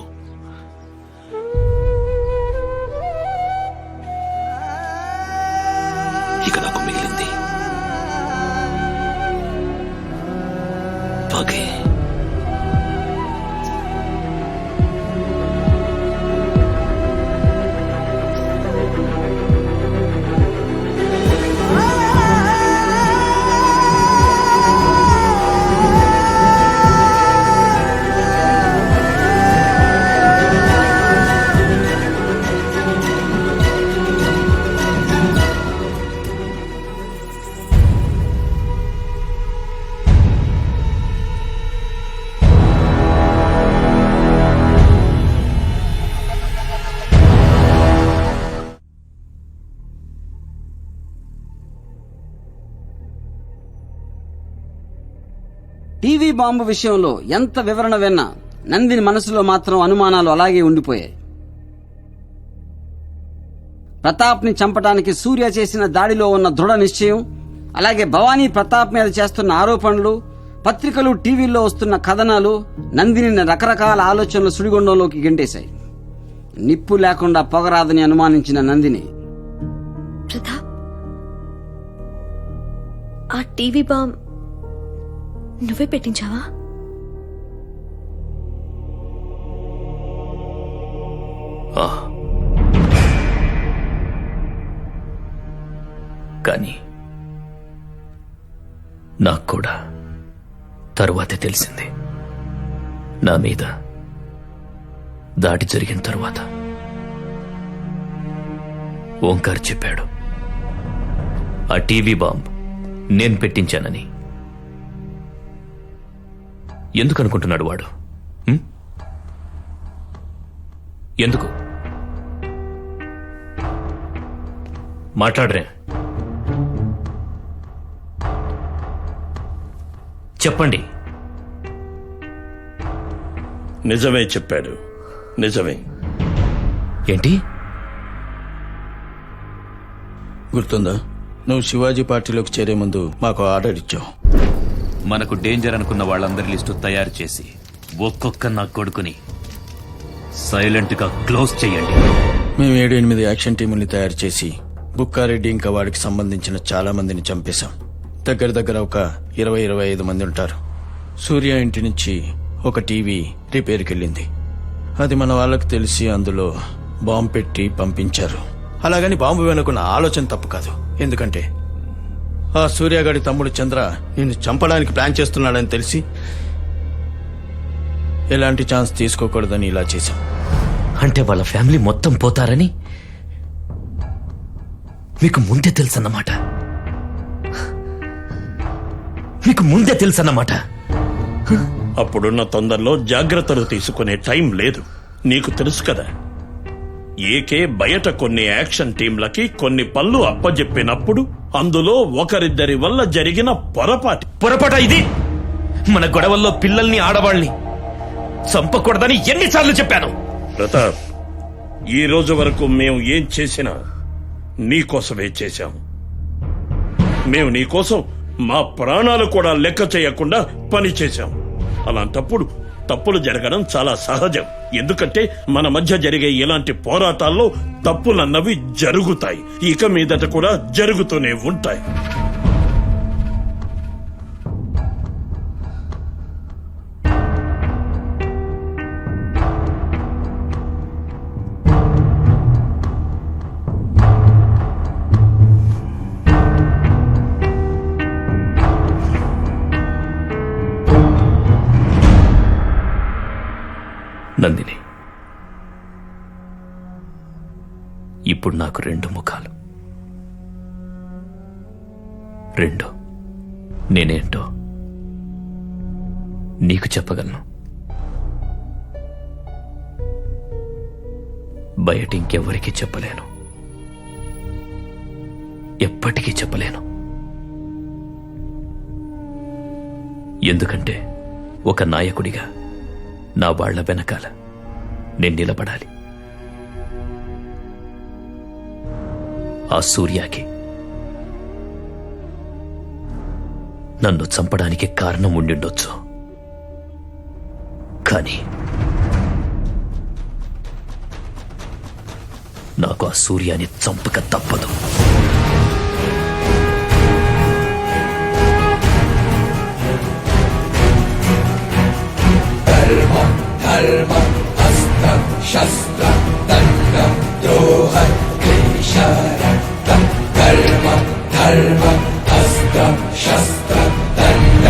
ఇక నాకు మిగిలింది పగే. టీవీ బాంబు విషయంలో ఎంత వివరణ విన్నా నందిని మనసులో మాత్రం అనుమానాలు అలాగే ఉండిపోయాయి. ప్రతాప్ ని చంపడానికి సూర్య చేసిన దాడిలో ఉన్న దృఢ నిశ్చయం, అలాగే భవానీ ప్రతాప్ మీద చేస్తున్న ఆరోపణలు, పత్రికలు టీవీల్లో వస్తున్న కథనాలు నందిని రకరకాల ఆలోచనలు సుడిగుండంలోకి గెంటేశాయి. నిప్పు లేకుండా పొగరాదని అనుమానించిన నందిని ప్రతాప్, ఆ టీవీ బాంబ్ నువ్వే పెట్టించావా? కానీ నాకు కూడా తరువాతే తెలిసింది. నా మీద దాడి జరిగిన తరువాత ఓంకార్ చెప్పాడు ఆ టీవీ బాంబ్ నేను పెట్టించానని. ఎందుకు అనుకుంటున్నాడు వాడు? ఎందుకు మాట్లాడరే? చెప్పండి. నిజమే చెప్పాడు. నిజమే. ఏంటి? గుర్తుందా, నువ్వు శివాజీ పార్టీలోకి చేరే ముందు మాకు ఆర్డర్ ఇచ్చావు. మనకు డేంజర్ అనుకున్న వాళ్ళందరి లిస్టు తయారు చేసి ఒక్కొక్క నా కొడుకుని సైలెంట్ గా క్లోజ్ చేయండి. మేము 7-8 యాక్షన్ టీముల్ని తయారు చేసి బుక్కారెడ్డి ఇంకా వాడికి సంబంధించిన చాలా మందిని చంపేశాం. దగ్గర ఒక 20-25 మంది ఉంటారు. సూర్య ఇంటి నుంచి ఒక టీవీ రిపేర్కి వెళ్ళింది. అది మన వాళ్ళకి తెలిసి అందులో బాంబు పెట్టి పంపించారు. అలాగని బాంబు వెనుకున్న ఆలోచన తప్పు కాదు. ఎందుకంటే ఆ సూర్యగాడి తమ్ముడు చంద్ర నిన్ను చంపడానికి ప్లాన్ చేస్తున్నాడని తెలిసి ఎలాంటి ఛాన్స్ తీసుకోకూడదని ఇలా చేశాం. అంటే వాళ్ళ ఫ్యామిలీ మొత్తం పోతారని మీకు ముందే తెలుసన్నమాట. మీకు ముందే తెలుసన్నమాట. అప్పుడున్న తొందరలో జాగ్రత్తలు తీసుకునే టైం లేదు. నీకు తెలుసు కదా. ఏకే బయట కొన్ని యాక్షన్ టీంలకి కొన్ని పనులు అప్పజెప్పినప్పుడు అందులో ఒకరిద్దరి వల్ల జరిగిన పొరపాట ఇది. మన గొడవల్లో పిల్లల్ని ఆడవాళ్ళని చంపకూడదని ఎన్నిసార్లు చెప్పాను. ప్రతాప్, ఈ రోజు వరకు మేము ఏం చేసినా నీకోసమే చేశాం. మేము నీకోసం మా ప్రాణాలు కూడా లెక్క చేయకుండా పని చేశాం. అలాంటప్పుడు తప్పులు జరగడం చాలా సహజం. ఎందుకంటే మన మధ్య జరిగే ఇలాంటి పోరాటాల్లో తప్పులన్నవి జరుగుతాయి, ఇక మీదట కూడా జరుగుతూనే ఉంటాయి. నందిని, ఇప్పుడు నాకు 2 ముఖాలు. 2 నేనేంటో నీకు చెప్పగలను. బయట ఇంకెవరికీ చెప్పలేను, ఎప్పటికీ చెప్పలేను. ఎందుకంటే ఒక నాయకుడిగా నా వాళ్ల వెనకాల నేను నిలబడాలి. ఆ సూర్యకి నన్ను చంపడానికి కారణం ఉండిండొచ్చు, కానీ నాకు ఆ సూర్యాన్ని చంపక తప్పదు. ధర్మ అస్త్ర శస్త్ర దండ ద్రోహ క్లేశ రక్తం. ధర్మ ధర్మ అస్త్ర శస్త్ర దండ.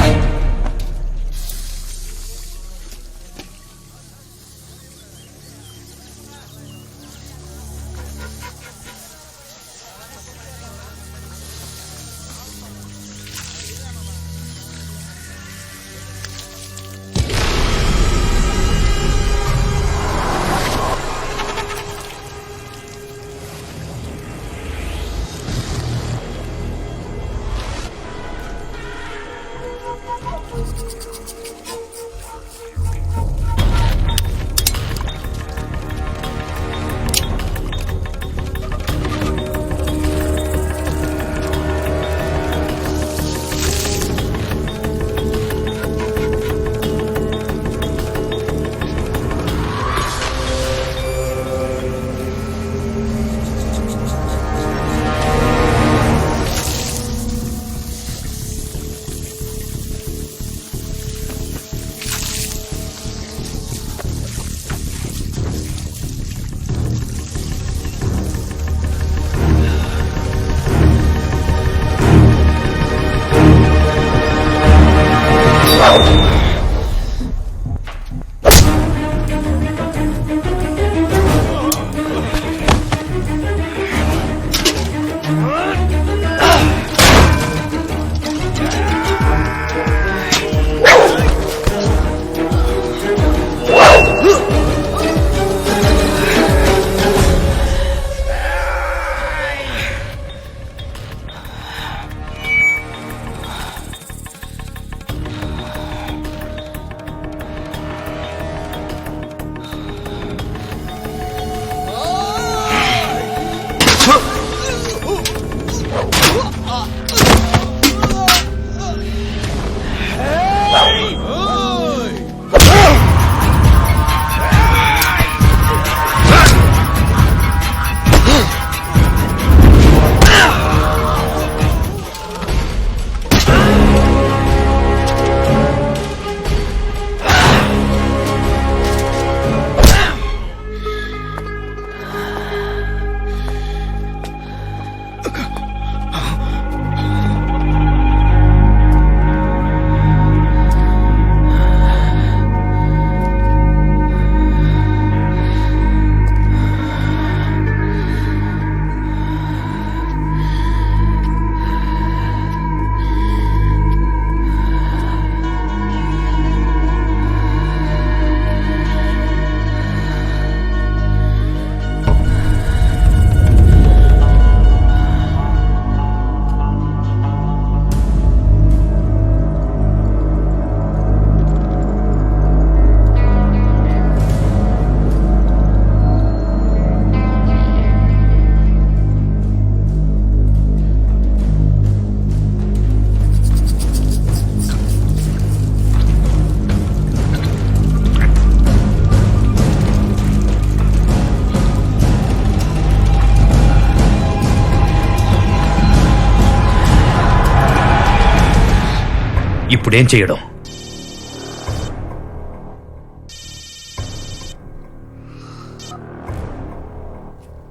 ఇప్పుడేం చేయడం?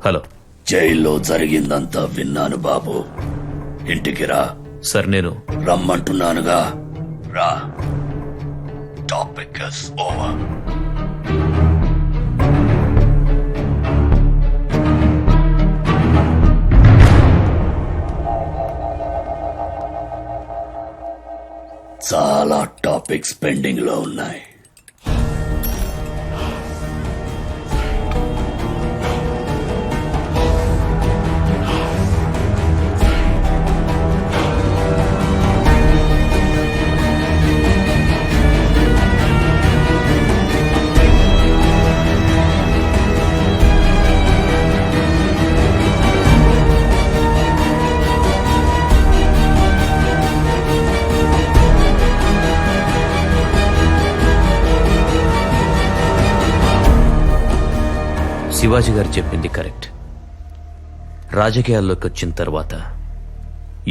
హలో, జైల్లో జరిగిందంతా విన్నాను బాబు. ఇంటికి రా. సార్ నేను రమ్మంటున్నానుగా, రా. Topic is over. చాలా టాపిక్స్ పెండింగ్ లో ఉన్నాయి. శివాజీ గారు చెప్పింది కరెక్ట్. రాజకీయాల్లోకి వచ్చిన తర్వాత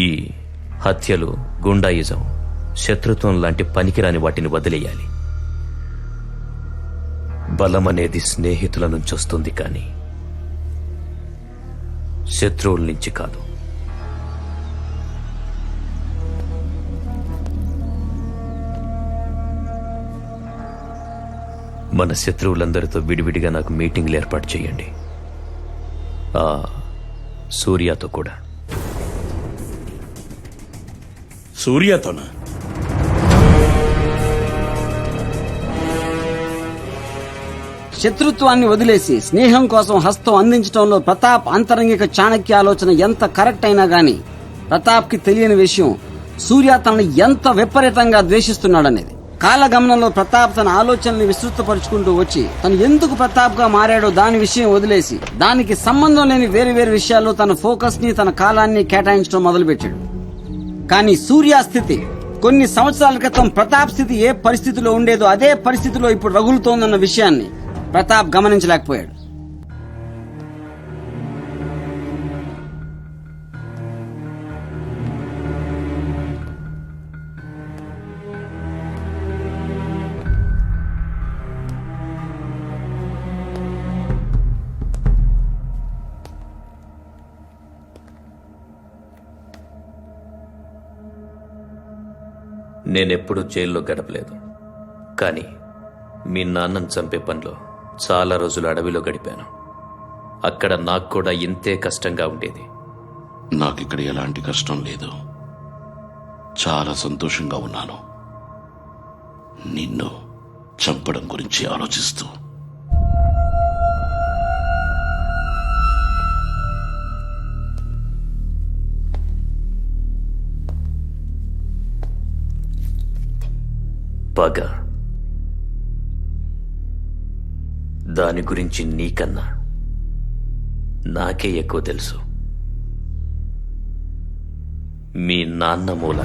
ఈ హత్యలు, గుండాయిజం, శత్రుత్వం లాంటి పనికిరాని వాటిని వదిలేయాలి. బలం అనేది స్నేహితుల నుంచి వస్తుంది, కానీ శత్రువుల నుంచి కాదు. మన శత్రువులందరితో విడివిడిగా నాకు మీటింగ్లు ఏర్పాటు చేయండి. సూర్యతో కూడా. సూర్యతోనా? శత్రుత్వాన్ని వదిలేసి స్నేహం కోసం హస్తం అందించడంలో ప్రతాప్ అంతరంగిక చాణక్య ఆలోచన ఎంత కరెక్ట్ అయినా గాని ప్రతాప్ కి తెలియని విషయం సూర్య తనని ఎంత విపరీతంగా ద్వేషిస్తున్నాడనేది. కాలగమనంలో ప్రతాప్ తన ఆలోచనల్ని విస్తృతపరుచుకుంటూ వచ్చి తను ఎందుకు ప్రతాప్ గా మారాడో దాని విషయం వదిలేసి దానికి సంబంధం లేని వేరు వేరు విషయాల్లో తన ఫోకస్ ని, తన కాలాన్ని కేటాయించడం మొదలుపెట్టాడు. కానీ సూర్య స్థితి కొన్ని సంవత్సరాల క్రితం ప్రతాప్ స్థితి ఏ పరిస్థితిలో ఉండేదో అదే పరిస్థితిలో ఇప్పుడు రగులుతోందన్న విషయాన్ని ప్రతాప్ గమనించలేకపోయాడు. నేనెప్పుడూ జైల్లో గడపలేదు, కానీ మీ నాన్నను చంపే పనిలో చాలా రోజులు అడవిలో గడిపాను. అక్కడ నాకు కూడా ఇంతే కష్టంగా ఉండేది. నాకిక్కడ ఎలాంటి కష్టం లేదు. చాలా సంతోషంగా ఉన్నాను. నిన్ను చంపడం గురించి ఆలోచిస్తూ. పగ, దాని గురించి నీకన్నా నాకే ఎక్కువ తెలుసు. మీ నాన్న మూల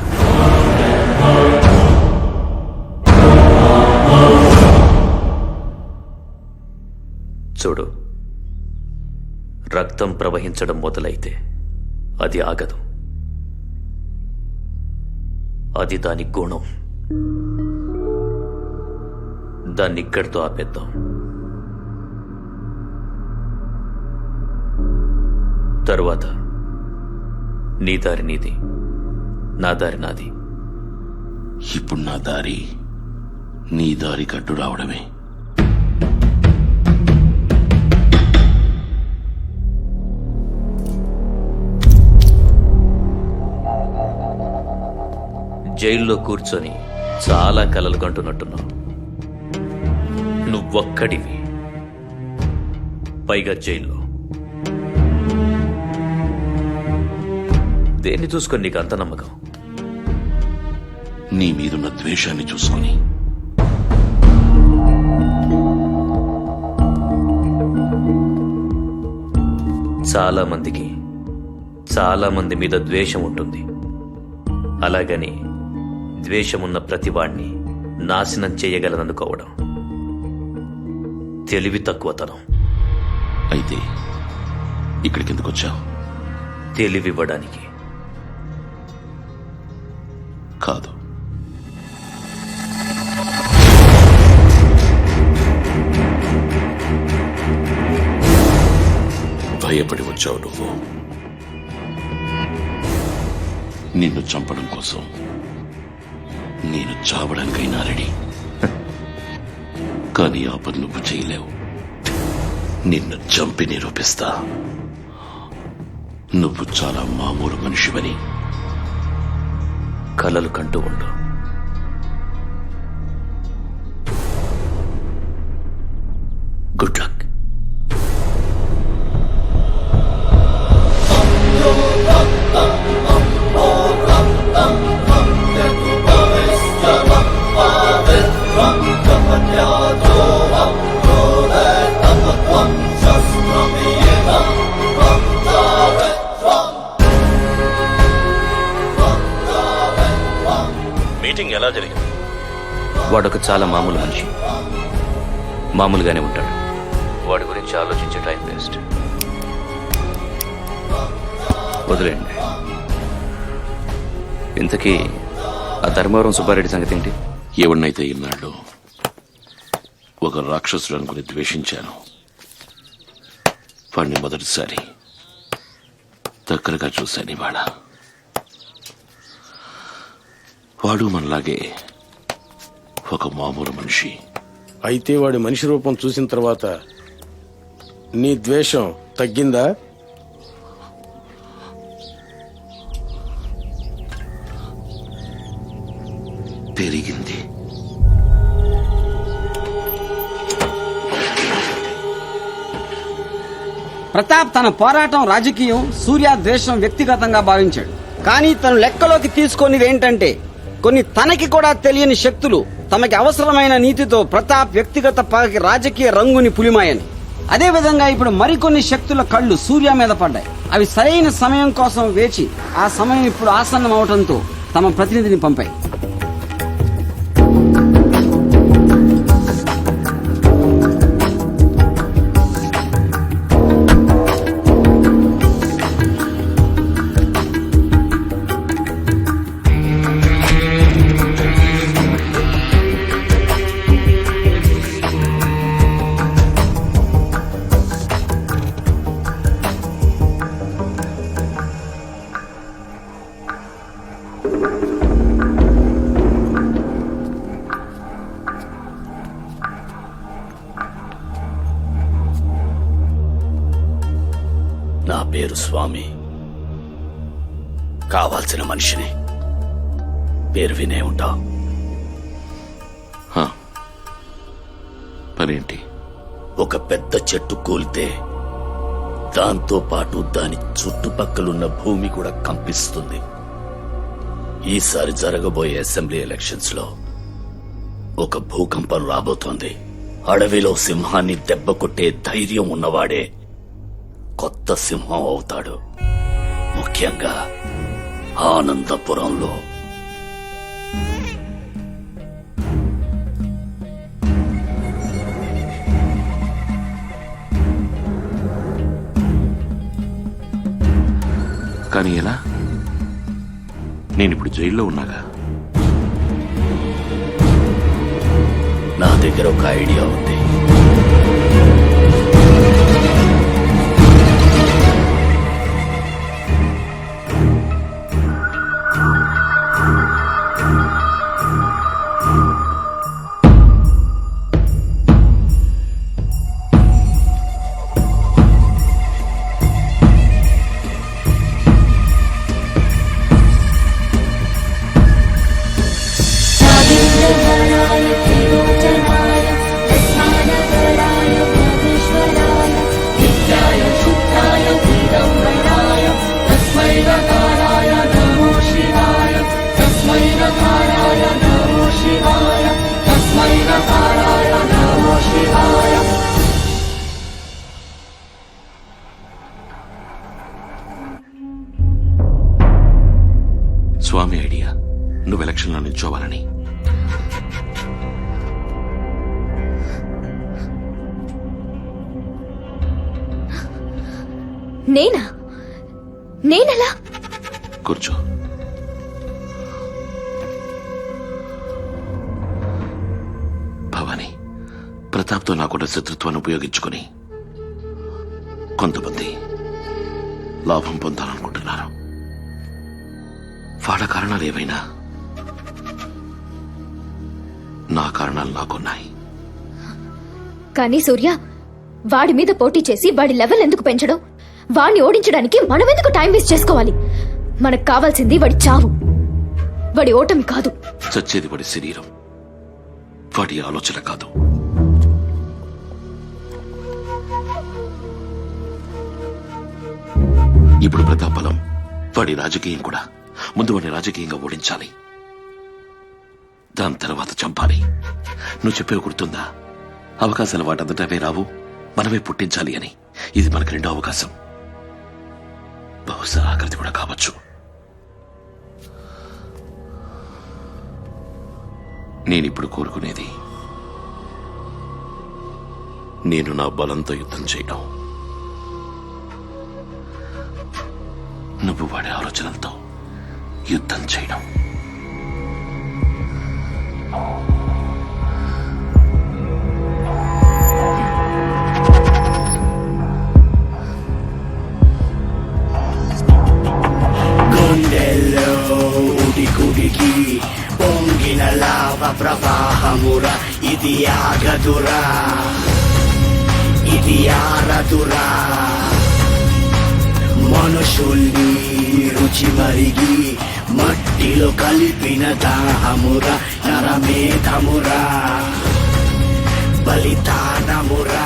చూడు, రక్తం ప్రవహించడం మొదలైతే అది ఆగదు. అది దాని గుణం. దాన్ని ఇక్కడితో ఆపేద్దాం. తరువాత నీ దారి నీది, నా దారి నాది. ఇప్పుడు నా దారి నీ దారి కట్టు రావడమే. జైల్లో కూర్చొని చాలా కలలు కంటున్నట్టున్నావు. నువ్వొక్కడివి, పైగా జైల్లో. దేన్ని చూసుకొని నీకు అంత నమ్మకం? నీ మీదున్న ద్వేషాన్ని చూసుకుని. చాలా మందికి చాలా మంది మీద ద్వేషం ఉంటుంది. అలాగని ద్వేషమున్న ప్రతివాణ్ణి నాశనం చేయగలననుకోవడం తెలివి తక్కువతనం. అయితే ఇక్కడికి ఎందుకు వచ్చావు? తెలివివ్వడానికి కాదు, భయపడి వచ్చావు నువ్వు. నిన్ను చంపడం కోసం నేను చావడానికైనా రెడీ. కానీ ఆ పని నువ్వు చేయలేవు. నిన్ను చంపి నిరూపిస్తా నువ్వు చాలా మామూలు మనిషివని. కలలు కంటూ ఉండు. Good luck. మీటింగ్ ఎలా జరిగింది? వాడొక చాలా మామూలు మనిషి. మామూలుగానే ఉంటాడు. వాడి గురించి ఆలోచించే టైం వేస్ట్. వదిలేండి. ఇంతకీ ఆ ధర్మవరం సుబ్బారెడ్డి సంగతి ఏంటి? ఎవరినైతే ఇన్నాళ్ళు ఒక రాక్షసుడు అనుకుని ద్వేషించాను, వాడిని మొదటిసారి దగ్గరగా చూశాను ఇవాళ. వాడు మనలాగే ఒక మామూలు మనిషి. అయితే వాడి మనిషి రూపం చూసిన తర్వాత నీ ద్వేషం తగ్గిందా? పెరిగింది. ప్రతాప్ తన పోరాటం రాజకీయం, సూర్య ద్వేషం వ్యక్తిగతంగా భావించాడు. కానీ తను లెక్కలోకి తీసుకునేది ఏంటంటే కొన్ని తనకి కూడా తెలియని శక్తులు తమకి అవసరమైన నీతితో ప్రతాప్ వ్యక్తిగత పగకి రాజకీయ రంగుని పులిమాయని. అదేవిధంగా ఇప్పుడు మరికొన్ని శక్తుల కళ్ళు సూర్య మీద పడ్డాయి. అవి సరైన సమయం కోసం వేచి ఆ సమయం ఇప్పుడు ఆసన్నం అవడంతో తమ ప్రతినిధిని పంపాయి. నా పేరు స్వామి. కావాల్సిన మనిషిని. పేరు వినే ఉంటావు. పనేంటి? ఒక పెద్ద చెట్టు కూలితే దాంతో పాటు దాని చుట్టుపక్కలున్న భూమి కూడా కంపిస్తుంది. ఈసారి జరగబోయే అసెంబ్లీ ఎలక్షన్స్ లో ఒక భూకంపం రాబోతోంది. అడవిలో సింహాన్ని దెబ్బ కొట్టే ధైర్యం ఉన్నవాడే కొత్త సింహం అవుతాడు. ముఖ్యంగా ఆనందపురంలో. కానీ ఎలా? నేనిప్పుడు జైల్లో ఉన్నాగా. నా దగ్గర ఒక ఐడియా ఉంది. స్వామి ఐడియా నువ్వు ఎలక్షన్లో నిల్చోవాలని. నేనెలా? కూర్చో. భవానీ, ప్రతాప్తో నాకున్న శత్రుత్వాన్ని ఉపయోగించుకుని కొంతమంది లాభం పొందాలనుకుంటున్నారు. వాళ్ళ కారణాలు ఏవైనా నా కారణాలు నాకున్నాయి. కానీ సూర్య, వాడి మీద పోటీ చేసి వాడి లెవెల్ ఎందుకు పెంచడం? వాడిని ఓడించడానికి మనం ఎందుకు టైం వేస్ట్ చేసుకోవాలి? మనకు కావాల్సింది వాడి చావు, వాడి ఓటమి కాదు. చచ్చేది వాడి శరీరం, వాడి ఆలోచన కాదు. ఇప్పుడు ప్రతాపలం వాడి రాజకీయం కూడా. ముందు వాడిని రాజకీయంగా ఓడించాలి, దాని తర్వాత చంపాలి. నువ్వు చెప్పేవి గుర్తుందా? అవకాశాలు వాటంతటవే రావు, మనమే పుట్టించాలి అని. ఇది మనకు రెండో అవకాశం, బహుశా ఆఖరిది కూడా కావచ్చు. నేనిప్పుడు కోరుకునేది నేను నా బలంతో యుద్ధం చేయడం, నువ్వు వాడే ఆలోచనలతో యుద్ధం చేయడం. గుండెల్లో ఉడికుడికి పొంగిన లాభ ప్రవాహమురా, ఇది ఆగదురా, ఇది ఆరదురా. మనుషుల్ని రుచి మరిగి మట్టిలో కలిపిన దాహమురా, నరమేధమురా, బలిదానమురా.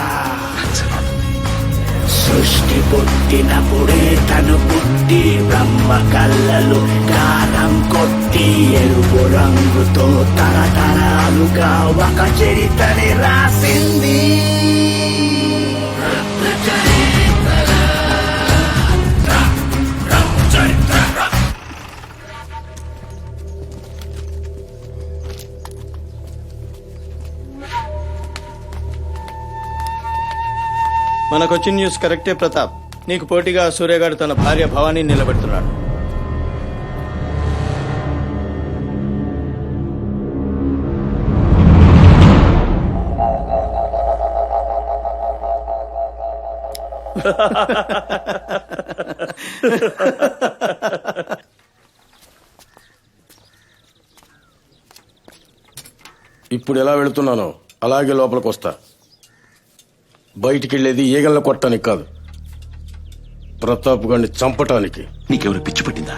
సృష్టి పుట్టినప్పుడే తను పుట్టి బ్రహ్మ కళ్ళలు గానం కొట్టి ఎరుపు రంగుతో తరతరాలుగా ఒక చరిత్రని రాసింది. మనకొచ్చిన న్యూస్ కరెక్టే ప్రతాప్. నీకు పోటీగా సూర్యగాడు తన భార్య భవానీ నిలబెడుతున్నాడు. ఇప్పుడు ఎలా వెళుతున్నానో అలాగే లోపలికి వస్తా. బయటికి వెళ్ళేది ఈగలను కొట్టడానికి కాదు, ప్రతాప్ గారిని చంపటానికి. నీకెవరు పిచ్చి పట్టిందా?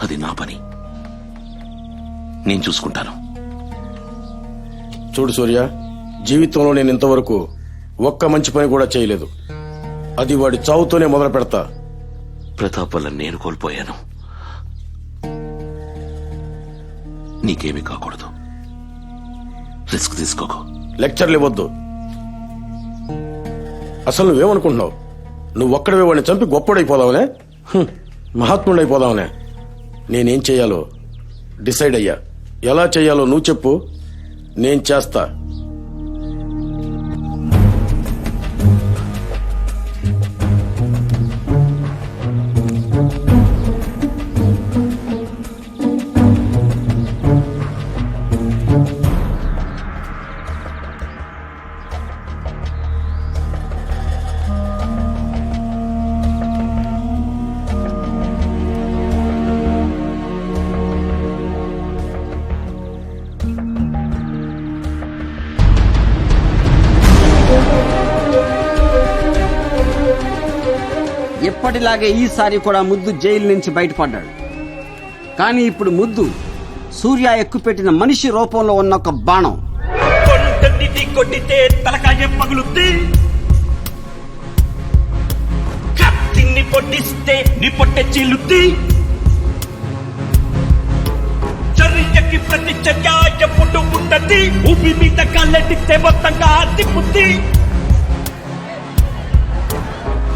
అది నా పని, నేను చూసుకుంటాను. చూడు సూర్య, జీవితంలో నేను ఇంతవరకు ఒక్క మంచి పని కూడా చేయలేదు. అది వాడి చావుతోనే మొదలు పెడతా. ప్రతాప్ వల్ల నేను కోల్పోయాను, నీకేమీ కాకూడదు. రిస్క్ తీసుకోకు. లెక్చర్లు ఇవ్వద్దు. అసలు నువ్వేమనుకుంటున్నావు? నువ్వు ఒక్కడవే వాడిని చంపి గొప్పడైపోదావునే, మహాత్ముడైపోదావునే. నేనేం చెయ్యాలో డిసైడ్ అయ్యా. ఎలా చెయ్యాలో నువ్వు చెప్పు, నేను చేస్తా. ఎప్పటిలాగే ఈసారి కూడా ముద్దు జైలు నుంచి బయటపడ్డాడు. కానీ ఇప్పుడు ముద్దు సూర్య ఎక్కుపెట్టిన మనిషి రూపంలో ఉన్న ఒక బాణం. కొట్టితే తలకాయ పగులుద్ది, కత్తిని పొట్టిస్తే నీ పొట్టె చీలుద్ది. చర్యకి ప్రతి చర్య ఎప్పుడు ఉంటది, ఊపి మీద కళ్ళెట్టిస్తే మొత్తంగా తిప్పుద్ది.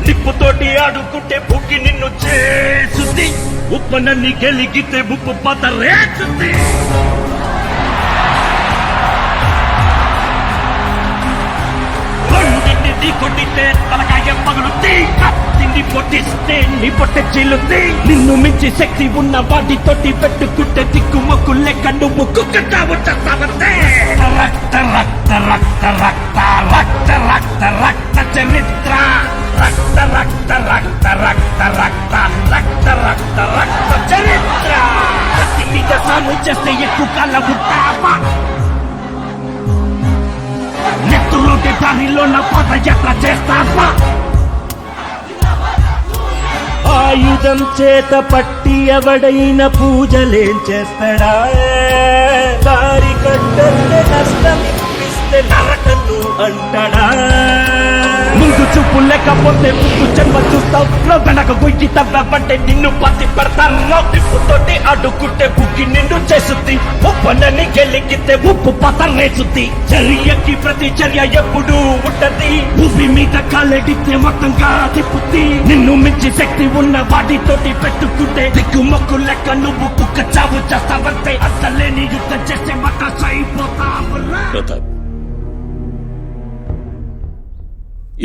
నిప్పుతోటి ఆడుకుంటే బుక్కి నిన్ను చేసుద్ది, ఉప్పనన్ని గెలిగితే ఉప్పు పాత రేచుద్ది. రెండింటిని కొట్టితే తలకాయ పగులుద్ది, కత్తిని పొట్టిస్తే నీ పొట్టె చీలుద్ది. నిన్ను మించి శక్తి ఉన్న వాటితోటి పెట్టుకుంటే దిక్కు మొక్కు లెక్క నువ్వు కుక్కగా ఉంటావంతే. రక్త రక్త రక్త రక్త రక్త రక్త రక్త చరిత్ర, రక్త రక్త రక్త రక్త చేస్తే ఎక్కువ కాలం ఉంటావా? నెత్తులోకి దారిలో నా పాదయాత్ర చేస్తావా? ఆయుధం చేత పట్టి ఎవడైనా పూజలేం చేస్తాడా? దారి కట్టంటే నష్టం ఇప్పిస్తే నరకను అంటాడా? ముందు చూపు లేకపోతే ముందు జన్మ చూస్తావు. వెనక గుయ్యి తవ్వబట్టే నిన్ను పత్తి పెడతాను. తిప్పుతోటి అడ్డుకుంటే బుక్కి నిన్ను చేస్తుంది. ఉప్పనని గెలిగితే ఉప్పు పతరేస్తుంది. చర్యకి ప్రతి చర్య ఎప్పుడు ఉంటది. భూమి మీద కాలెడితే మొత్తంగా తిప్పుద్ది. నిన్ను మించి శక్తి ఉన్న వాటితోటి పెట్టుకుంటే దిక్కు మొక్కు లెక్క నువ్వు కుక్క చావు చేస్తావంటే. అసలేని యుద్ధం చేస్తే మకాస అయిపోతావు.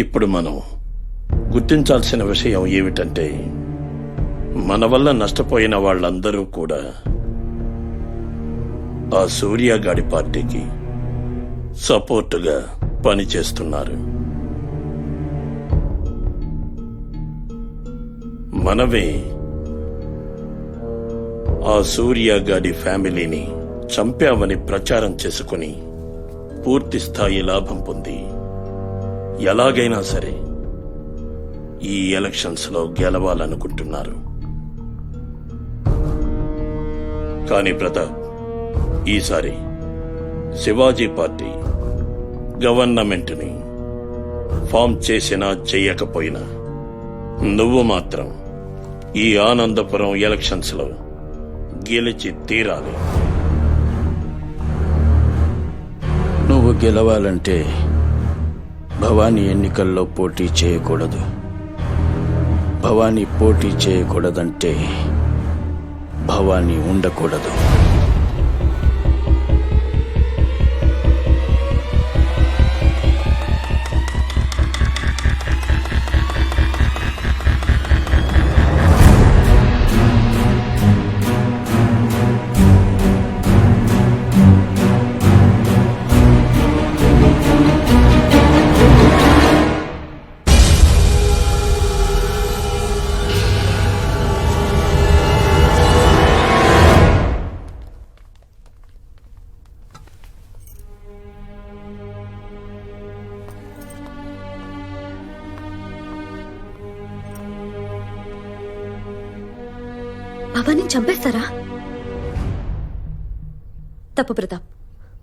ఇప్పుడు మనం గుర్తించాల్సిన విషయం ఏమిటంటే, మన వల్ల నష్టపోయిన వాళ్ళందరూ కూడా ఆ సూర్యగాడి పార్టీకి సపోర్టుగా పనిచేస్తున్నారు. మనమే ఆ సూర్యగాడి ఫ్యామిలీని చంపామని ప్రచారం చేసుకుని పూర్తి స్థాయి లాభం పొంది ఎలాగైనా సరే ఈ ఎలక్షన్స్ లో గెలవాలనుకుంటున్నారు. కానీ ప్రతాప్, ఈసారి శివాజీ పార్టీ గవర్నమెంట్ ని ఫామ్ చేసినా చెయ్యకపోయినా నువ్వు మాత్రం ఈ ఆనందపురం ఎలక్షన్స్ లో గెలిచి తీరాలి. నువ్వు గెలవాలంటే భవానీ ఎన్నికల్లో పోటీ చేయకూడదు. భవానీ పోటీ చేయకూడదంటే భవానీ ఉండకూడదు. భవానీ చంపేస్తారా? తప్పు ప్రతాప్.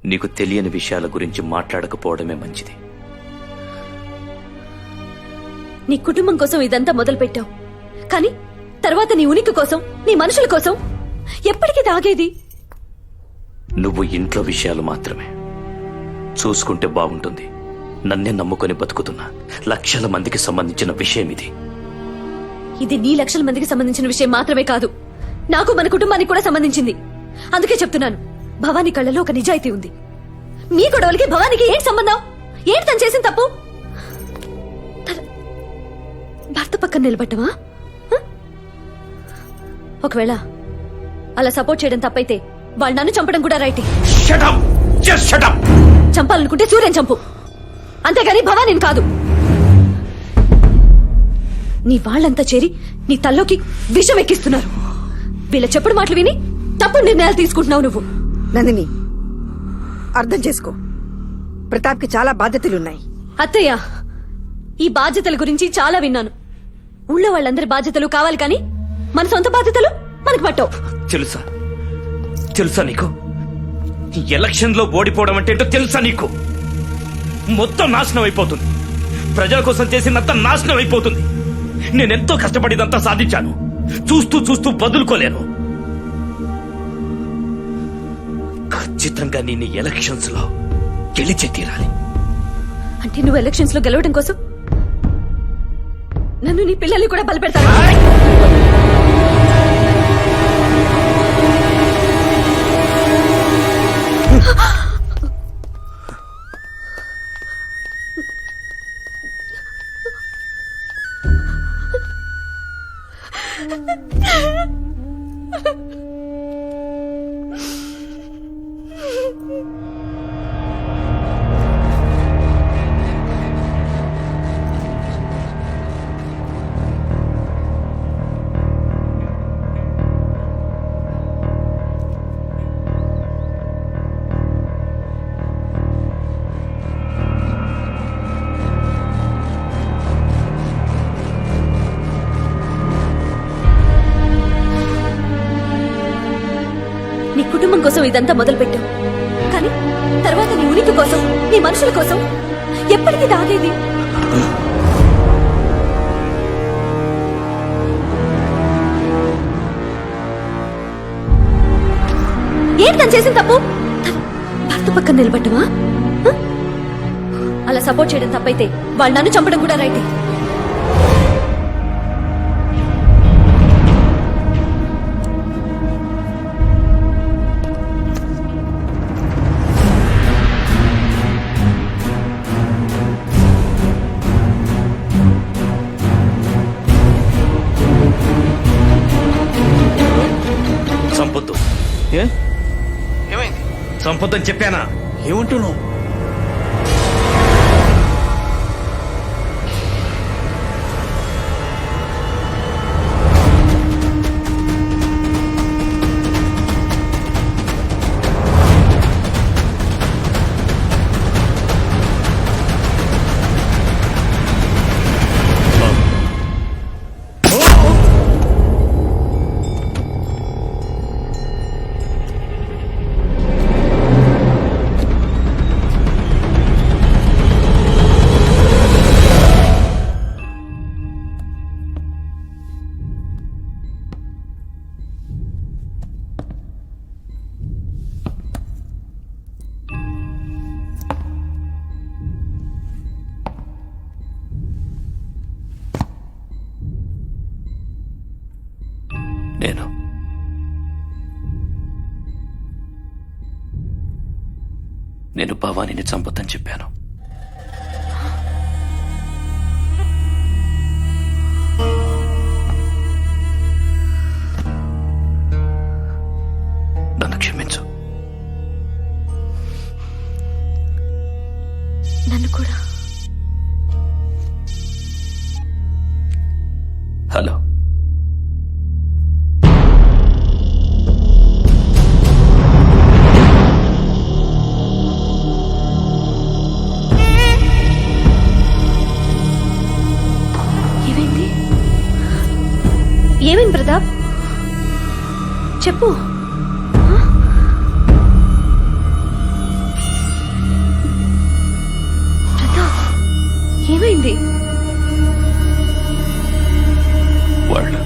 నీకు తెలియని విషయాల గురించి మాట్లాడకపోవడమే మంచిది. నీ కుటుంబం కోసం ఇదంతా మొదలు పెట్టావు, కానీ తర్వాత నీ ఉనికి కోసం, నీ మనుషుల కోసం ఎప్పటికీ తాగేది? నువ్వు ఇంట్లో విషయాలు మాత్రమే చూసుకుంటే బాగుంటుంది. నన్నే నమ్ముకొని బతుకుతున్నా లక్షల మందికి సంబంధించిన విషయం ఇది. ఇది నీ లక్షల మందికి సంబంధించిన విషయం మాత్రమే కాదు, నాకు మన కుటుంబానికి కూడా సంబంధించింది. అందుకే చెప్తున్నాను, భవానీ కళ్ళలో ఒక నిజాయితీ ఉంది. మీ గొడవలకి భవానీకి ఏంటి సంబంధం? ఏంటి తను చేసిన తప్పు? భర్త పక్కన నిలబట్టమా? ఒకవేళ అలా సపోర్ట్ చేయడం తప్పైతే వాళ్ళు నన్ను చంపడం కూడా రైటే. చంపాలనుకుంటే సూర్యం చంపు, అంతేగాని భవానీని కాదు. నీ వాళ్ళంతా చేరి నీ తల్లోకి విషం ఎక్కిస్తున్నారు. వీళ్ళ చెప్పుడు మాటలు విని తప్పుడు నిర్ణయాలు తీసుకుంటున్నావు నువ్వు. నందిని, అర్థం చేసుకో. ప్రతాప్ కి చాలా బాధ్యతలున్నాయి. అత్తయ్య, ఈ బాధ్యతల గురించి చాలా విన్నాను. ఊళ్ళో వాళ్ళందరి బాధ్యతలు కావాలి, కానీ మన సొంత బాధ్యతలు మనకు పట్టవు. తెలుసా నీకు ఎలక్షన్ లో ఓడిపోవడం అంటే ఏంటో తెలుసా నీకు? మొత్తం నాశనం అయిపోతుంది. ప్రజల కోసం చేసినంత నాశనం అయిపోతుంది. నేనెంతో కష్టపడిదంతా సాధించాను. చూస్తూ చూస్తూ వదులుకోలేను. ఖచ్చితంగా నేను ఎలక్షన్స్ లో గెలిచే తీరాలి. అంటే నువ్వు ఎలక్షన్స్ లో గెలవడం కోసం నన్ను, నీ పిల్లల్ని కూడా బలపెడతాను. కోసం ఇదంతా మొదలుపెట్టావు, కానీ తర్వాత నీ ఉనికి కోసం, నీ మనుషుల కోసం ఎప్పటికీ దాగేది? ఏంటి తను చేసిన తప్పు? భర్త పక్కన నిలబట్టవా? అలా సపోర్ట్ చేయడం తప్పైతే వాళ్ళు నన్ను చంపడం కూడా రైటే. సంపొద్దు. ఏమైంది? సంపొద్దని చెప్పానా? ఏమంటున్నావు? నేను భవానీని చంపొద్దని చెప్పాను. నన్ను క్షమించు. నన్ను కూడా. హలో, ఏమైంది ప్రతాప్? చెప్పు. ప్రతాప్, ఏమైంది? వాళ్ళు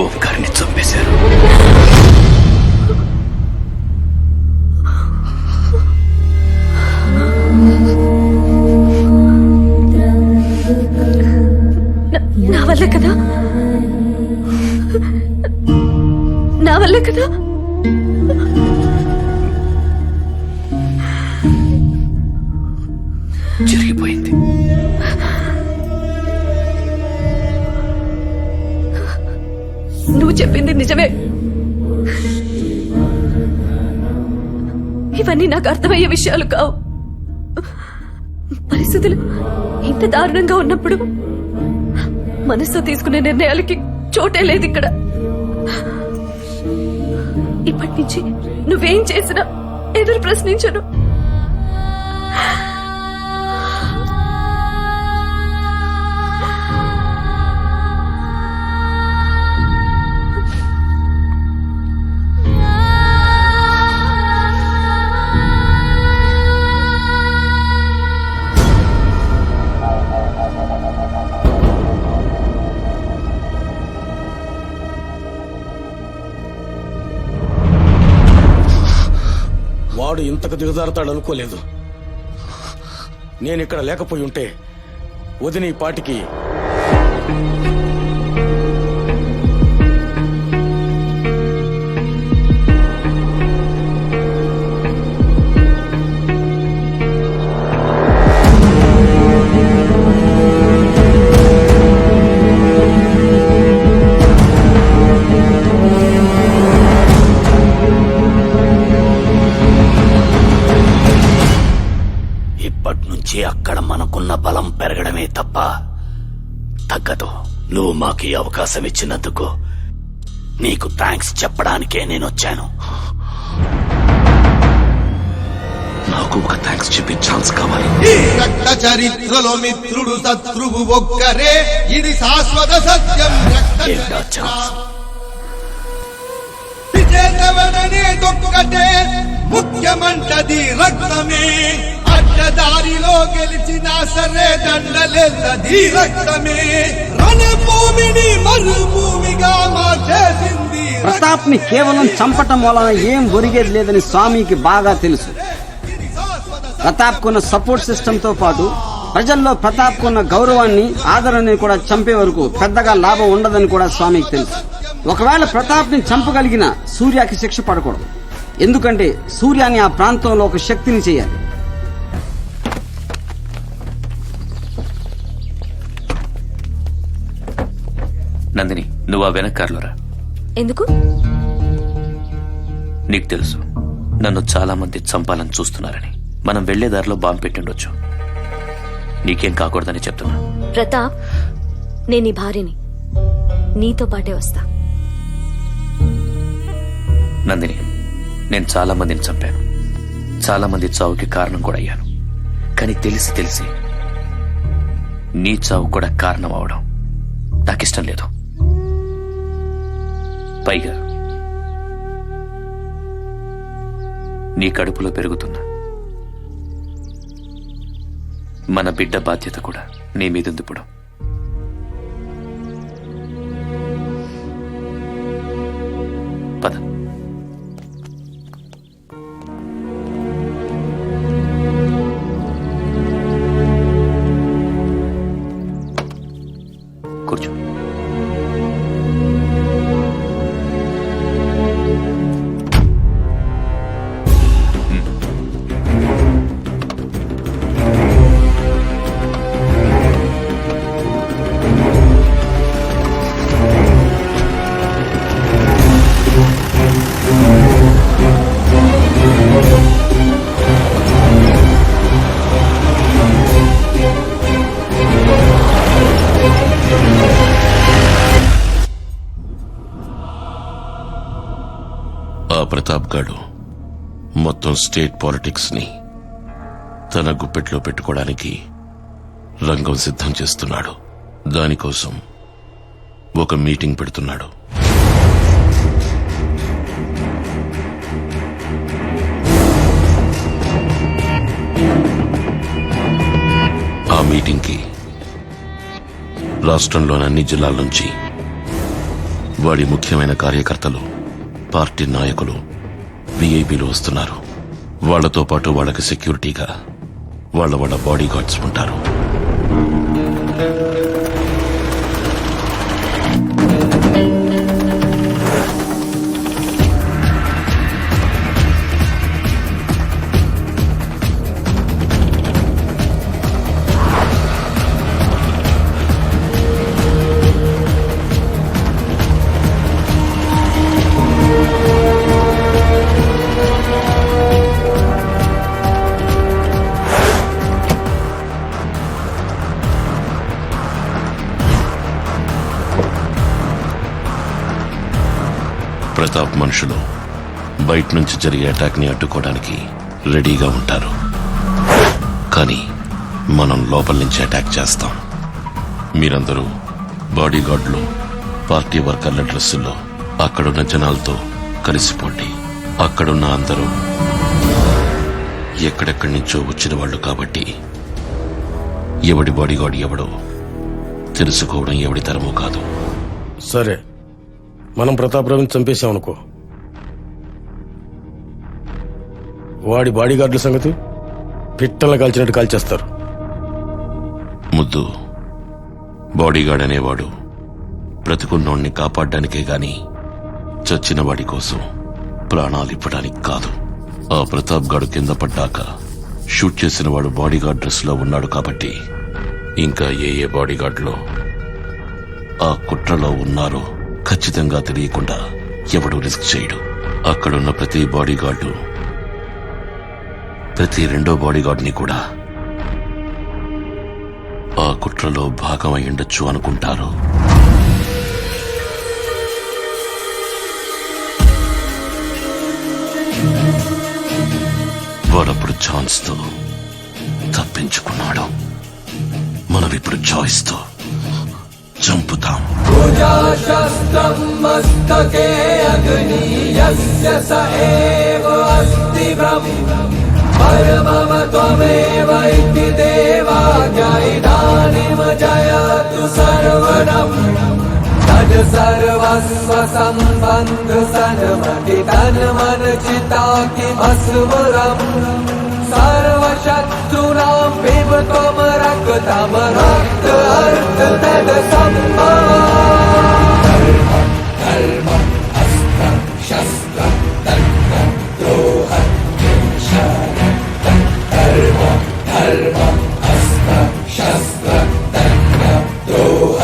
ఓంకార్ని చంపేశారు. నా వల్ల కదా, నా వల్ల కదా. జరిగిపోయింది. నువ్వు చెప్పింది నిజమే. ఇవన్నీ నాకు అర్థమయ్యే విషయాలు కావు. పరిస్థితులు ఇంత దారుణంగా ఉన్నప్పుడు మనసుతో తీసుకునే నిర్ణయాలకి చోటే లేదు ఇక్కడ. ఇప్పటి నుంచి నువ్వేం చేసినా ఎదురు ప్రశ్నించను. వాడు ఇంతకు దిగజారుతాడు అనుకోలేదు. నేనిక్కడ లేకపోయి ఉంటే వదిన ఈ పాటికి అక్కడ మనకున్న బలం పెరగడమే తప్ప తగ్గదు. నువ్వు మాకు ఈ అవకాశం ఇచ్చినందుకు నీకు థ్యాంక్స్ చెప్పడానికే నేను వచ్చాను. నాకు ఒక థ్యాంక్స్ చెప్పే ఛాన్స్ కావాలి. ఈ రక్త చరిత్రలో మిత్రుడు శత్రువు ఒక్కరే, ఇది శాశ్వత సత్యం. విజేతవనేదొక్కటే, ముఖ్యమంటది రక్తమే. అడ్డదారిలో గెలిచినా సరే దండలేదది రక్తమే. రణభూమిని మరుభూమిగా మార్చేసింది. ప్రతాప్ ని కేవలం చంపటం వలన ఏం ఒరిగేది లేదని స్వామికి బాగా తెలుసు. ప్రతాప్ కున్న సపోర్ట్ సిస్టమ్ తో పాటు ప్రజల్లో ప్రతాప్ కున్న గౌరవాన్ని ఆదరణని కూడా చంపే వరకు పెద్దగా లాభం ఉండదని కూడా స్వామికి తెలుసు. ఒకవేళ ప్రతాప్ ని చంపగలిగిన సూర్యకి శిక్ష పడకూడదు. ఎందుకంటే సూర్యాని ఆ ప్రాంతంలో ఒక శక్తిని చేయాలి. నందిని, నువ్వు ఆ వెనక్కారులో రా. ఎందుకు? నీకు తెలుసు నన్ను చాలా మంది చంపాలని చూస్తున్నారని. మనం వెళ్లే దారిలో బాంబు పెట్టిండొచ్చు. నీకేం కాకూడదని చెప్తున్నా. ప్రతాప్, నేను నీ భార్యని, నీతో పాటే వస్తా. నందిని, నేను చాలా మందిని చంపాను. చాలా మంది చావుకి కారణం కూడా అయ్యాను. కానీ తెలిసి తెలిసి నీ చావు కూడా కారణం అవడం నాకిష్టం లేదు. పైగా నీ కడుపులో పెరుగుతున్న మన బిడ్డ బాధ్యత కూడా నీ మీదుంది. ఇప్పుడు పద. కూర్చో. ప్రతాప్ గాడు మొత్తం స్టేట్ పాలిటిక్స్ ని తన గుప్పెట్లో పెట్టుకోవడానికి రంగం సిద్ధం చేస్తున్నాడు. దానికోసం ఒక మీటింగ్ పెడుతున్నాడు. ఆ మీటింగ్ కి రాష్ట్రంలోని అన్ని జిల్లాల నుంచి వాడి ముఖ్యమైన కార్యకర్తలు, పార్టీ నాయకులు, విఐపీలు వస్తున్నారు. వాళ్లతో పాటు వాళ్ళకి సెక్యూరిటీగా వాళ్ళ బాడీ గార్డ్స్ ఉంటారు. ప్రతాప్ మనుషులు బయట నుంచి జరిగే అటాక్ ని అడ్డుకోవడానికి రెడీగా ఉంటారు. కానీ మనం లోపల నుంచి అటాక్ చేస్తాం. మీరందరూ బాడీగార్డులు, పార్టీ వర్కర్ల డ్రెస్సుల్లో అక్కడున్న జనాలతో కలిసిపోండి. అక్కడున్న అందరూ ఎక్కడెక్కడి నుంచో వచ్చిన వాళ్ళు కాబట్టి ఎవడి బాడీగార్డ్ ఎవడో తెలుసుకోవడం ఎవడి తరమూ కాదు. సరే, మనం ప్రతాప్ రావుని చంపేశామనుకో, వాడి బాడీగార్డుల సంగతి పిట్టలను కాల్చినట్టు కాల్చేస్తారు. ముద్దు, బాడీగార్డ్ అనేవాడు బ్రతికున్నోడిని కాపాడడానికే గాని చచ్చిన వాడి కోసం ప్రాణాలు ఇవ్వడానికి కాదు. ఆ ప్రతాప్ గాడు కింద పడ్డాక షూట్ చేసిన వాడు బాడీగార్డ్ డ్రెస్ లో ఉన్నాడు కాబట్టి ఇంకా ఏ బాడీగార్డులో ఆ కుట్రలో ఉన్నారో ఖచ్చితంగా తెలియకుండా ఎవడూ రిస్క్ చేయడు. అక్కడున్న ప్రతి బాడీగార్డు ప్రతి రెండో బాడీగార్డ్ని కూడా ఆ కుట్రలో భాగమై ఉండొచ్చు అనుకుంటారు. వాడప్పుడు ఛాన్స్ తో తప్పించుకున్నాడు. మనం ఇప్పుడు చాయిస్ తో చంపుతాం. శస్త్రం మస్తకే అగ్నియస్య స ఏవ అస్తి పరమమత్వమేవ ఇతి దేవాయ ఇదానిం జయతు సర్వడం తద్ సర్వస్వ సంబంధ సన్మతి తన్మన చితాకి అస్మరం सर्वशत्रूणां पिबत्वं रक्तं रक्त अर्थ तद सम्भवम् धर्म अस्त्र शस्त्र दण्ड द्रोह धर्म अस्त्र शस्त्र दण्ड द्रोह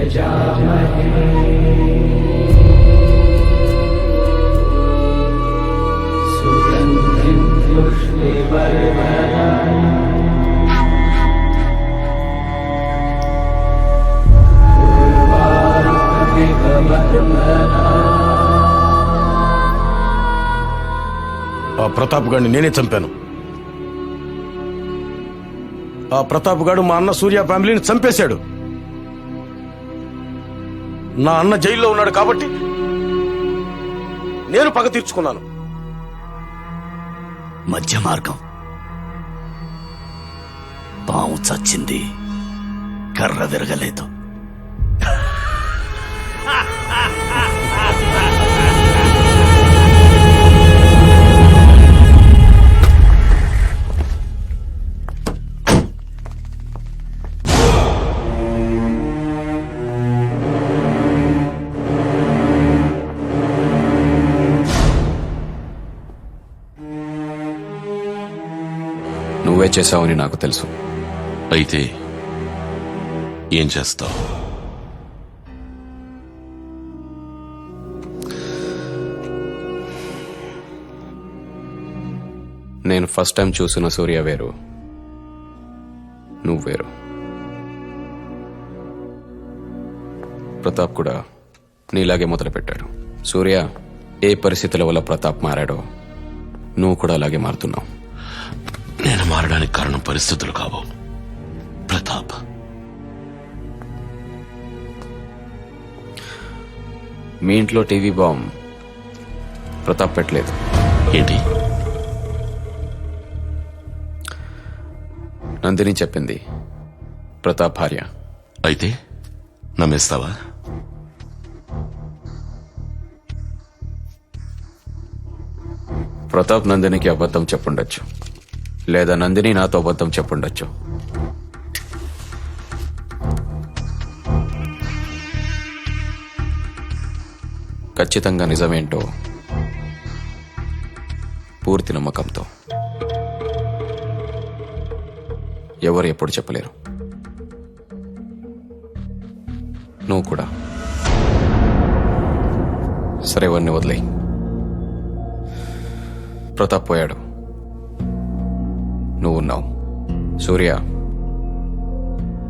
ఆ ప్రతాప్ గారిని నేనే చంపాను. ఆ ప్రతాప్ గారు మా అన్న సూర్య ఫ్యామిలీని చంపేశాడు. నా అన్న జైల్లో ఉన్నాడు కాబట్టి నేను పగ తీర్చుకున్నాను. మధ్య మార్గం. పాము చచ్చింది, కర్ర విరగలేదు. నువ్వే చేశావని నాకు తెలుసు. అయితే ఏం చేస్తావు? నేను ఫస్ట్ టైం చూసిన సూర్య వేరు, నువ్వు వేరు. ప్రతాప్ కూడా నీలాగే మొదలుపెట్టాడు. సూర్య ఏ పరిస్థితుల వల్ల ప్రతాప్ మారాడో నువ్వు కూడా అలాగే మారుతున్నావు. నేను మారడానికి కారణం పరిస్థితులు కావు, ప్రతాప్. మీ ఇంట్లో టీవీ బాంబ్ ప్రతాప్ పెట్టలేదు. ఏంటి? నందిని చెప్పింది ప్రతాప్ భార్య. అయితే నమ్మేస్తావా? ప్రతాప్ నందినికి అబద్ధం చెప్పుండొచ్చు, లేదా నందిని నాతో అబద్ధం చెప్పుండొచ్చు. ఖచ్చితంగా నిజమేంటో పూర్తి నమ్మకంతో ఎవరు ఎప్పుడు చెప్పలేరు. నువ్వు కూడా. సరే, వాడిని వదిలేయి. ప్రతాప్ పోయాడు, నువ్వున్నావు. సూర్య,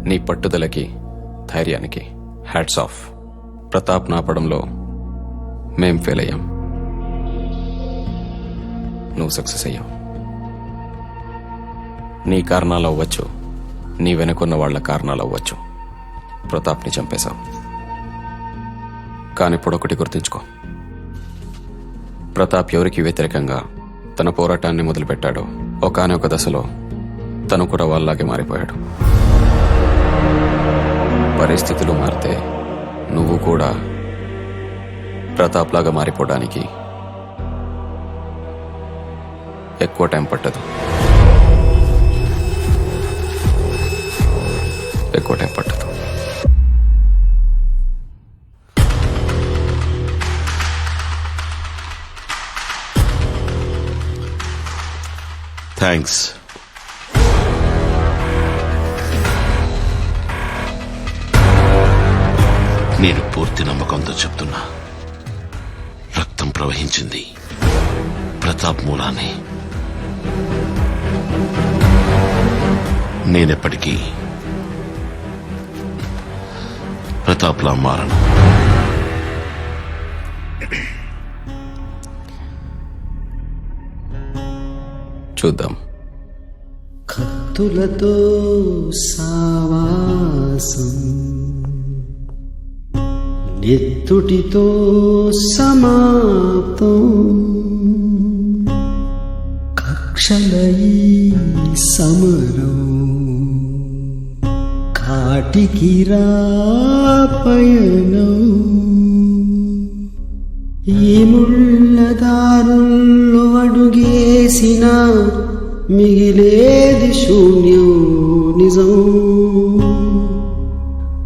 నీ పట్టుదలకి ధైర్యానికి హ్యాట్స్ ఆఫ్. ప్రతాప్ నాపడంలో మేం ఫెయిల్ అయ్యాం, నువ్వు సక్సెస్ అయ్యావు. నీ కారణాలు అవ్వచ్చు, నీ వెనుకున్న వాళ్ల కారణాలు అవ్వచ్చు. ప్రతాప్ని చంపేశావు. కానీ ఇప్పుడొకటి గుర్తుంచుకో, ప్రతాప్ ఎవరికి వ్యతిరేకంగా తన పోరాటాన్ని మొదలుపెట్టాడో ఒకానొక దశలో తను కూడా వాళ్ళలాగే మారిపోయాడు. పరిస్థితులు మారితే నువ్వు కూడా ప్రతాప్ లాగా మారిపోవడానికి ఎక్కువ టైం పట్టదు. ఎక్కువ టైం పట్టదు. థ్యాంక్స్. నేను పూర్తి నమ్మకంతో చెప్తున్నా, రక్తం ప్రవహించింది ప్రతాప్ మూలానే. నేనెప్పటికీ ప్రతాప్లా మారను. చూద్దాం. కత్తులతో సావాసం, నెత్తుటితో సమాప్తం, కక్షలై సమరం, కాటికి రాపయనం, ఈ ముళ్ళదారుల్లో అడుగేసిన మిగిలేది శూన్యం నిజం.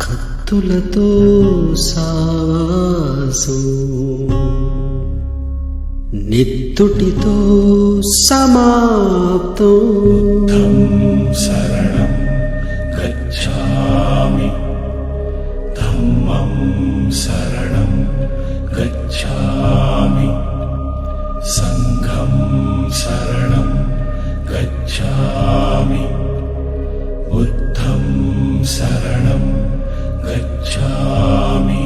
కత్తులతో సావాసం, నెత్తుటితో సమాప్తం. శరణం గచ్ఛామి ధమ్మం ధమ్మం శరణం గచ్ఛామి సంఘం శరణం గచ్ఛామి బుద్ధం శరణం గచ్ఛామి.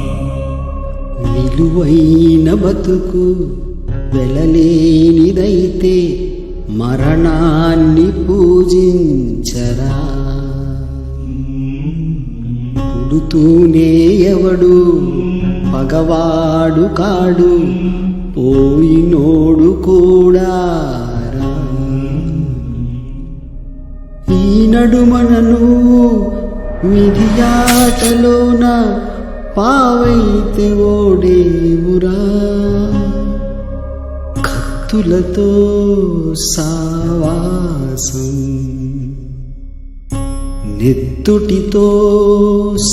విలువైన బతుకు వెలలేనిదైతే మరణాన్ని పూజించరా. పుడుతూనే ఎవడు పగవాడు కాడు, పోయినోడు కూడా రా. ఈ నడుమనను విధియాటలోన పావైతే ఓడేవురా. కత్తులతో సావాసం నెత్తుటితో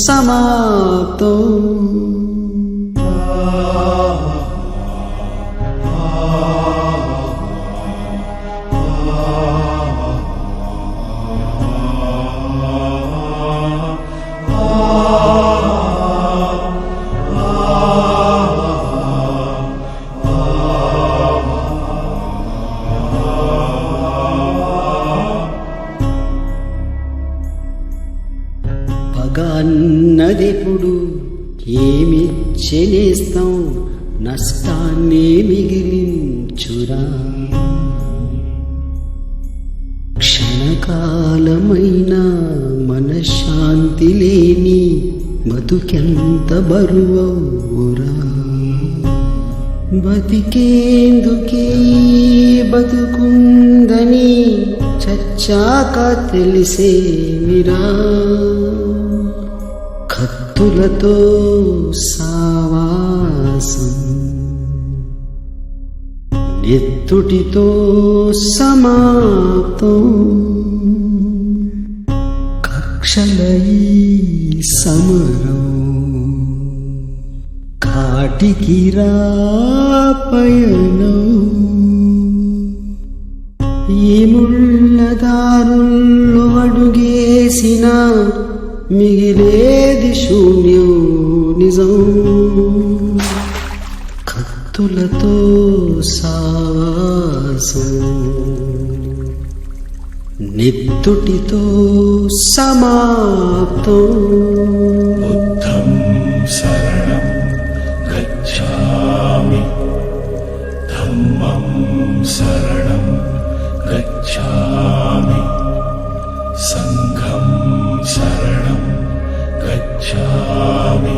సమాప్తం. పగన్నదెప్పుడు ఏమిచ్చెనేస్తాం, నష్టాన్నే మిగిలించురా. క్షణకాలమైన మనశ్శాంతి లేని బతుకెంత బరువవురా. బతికేందుకే బతుకుందని చచ్చాక తెలిసేమిరా. కత్తులతో సావాసం నెత్తుటితో సమాప్తం. కక్షలై సమరం కాటికి రా పయనం. ఈ ముళ్ళదారుల్లో అడుగేసిన మిగిలేది శూన్యం నిజం. కత్తులతో సావాసం నెత్తుటితో సమాప్తం. బుద్ధం శరణం గచ్ఛామి ధమ్మం శరణం గచ్ఛామి సంఘం శరణం గచ్ఛామి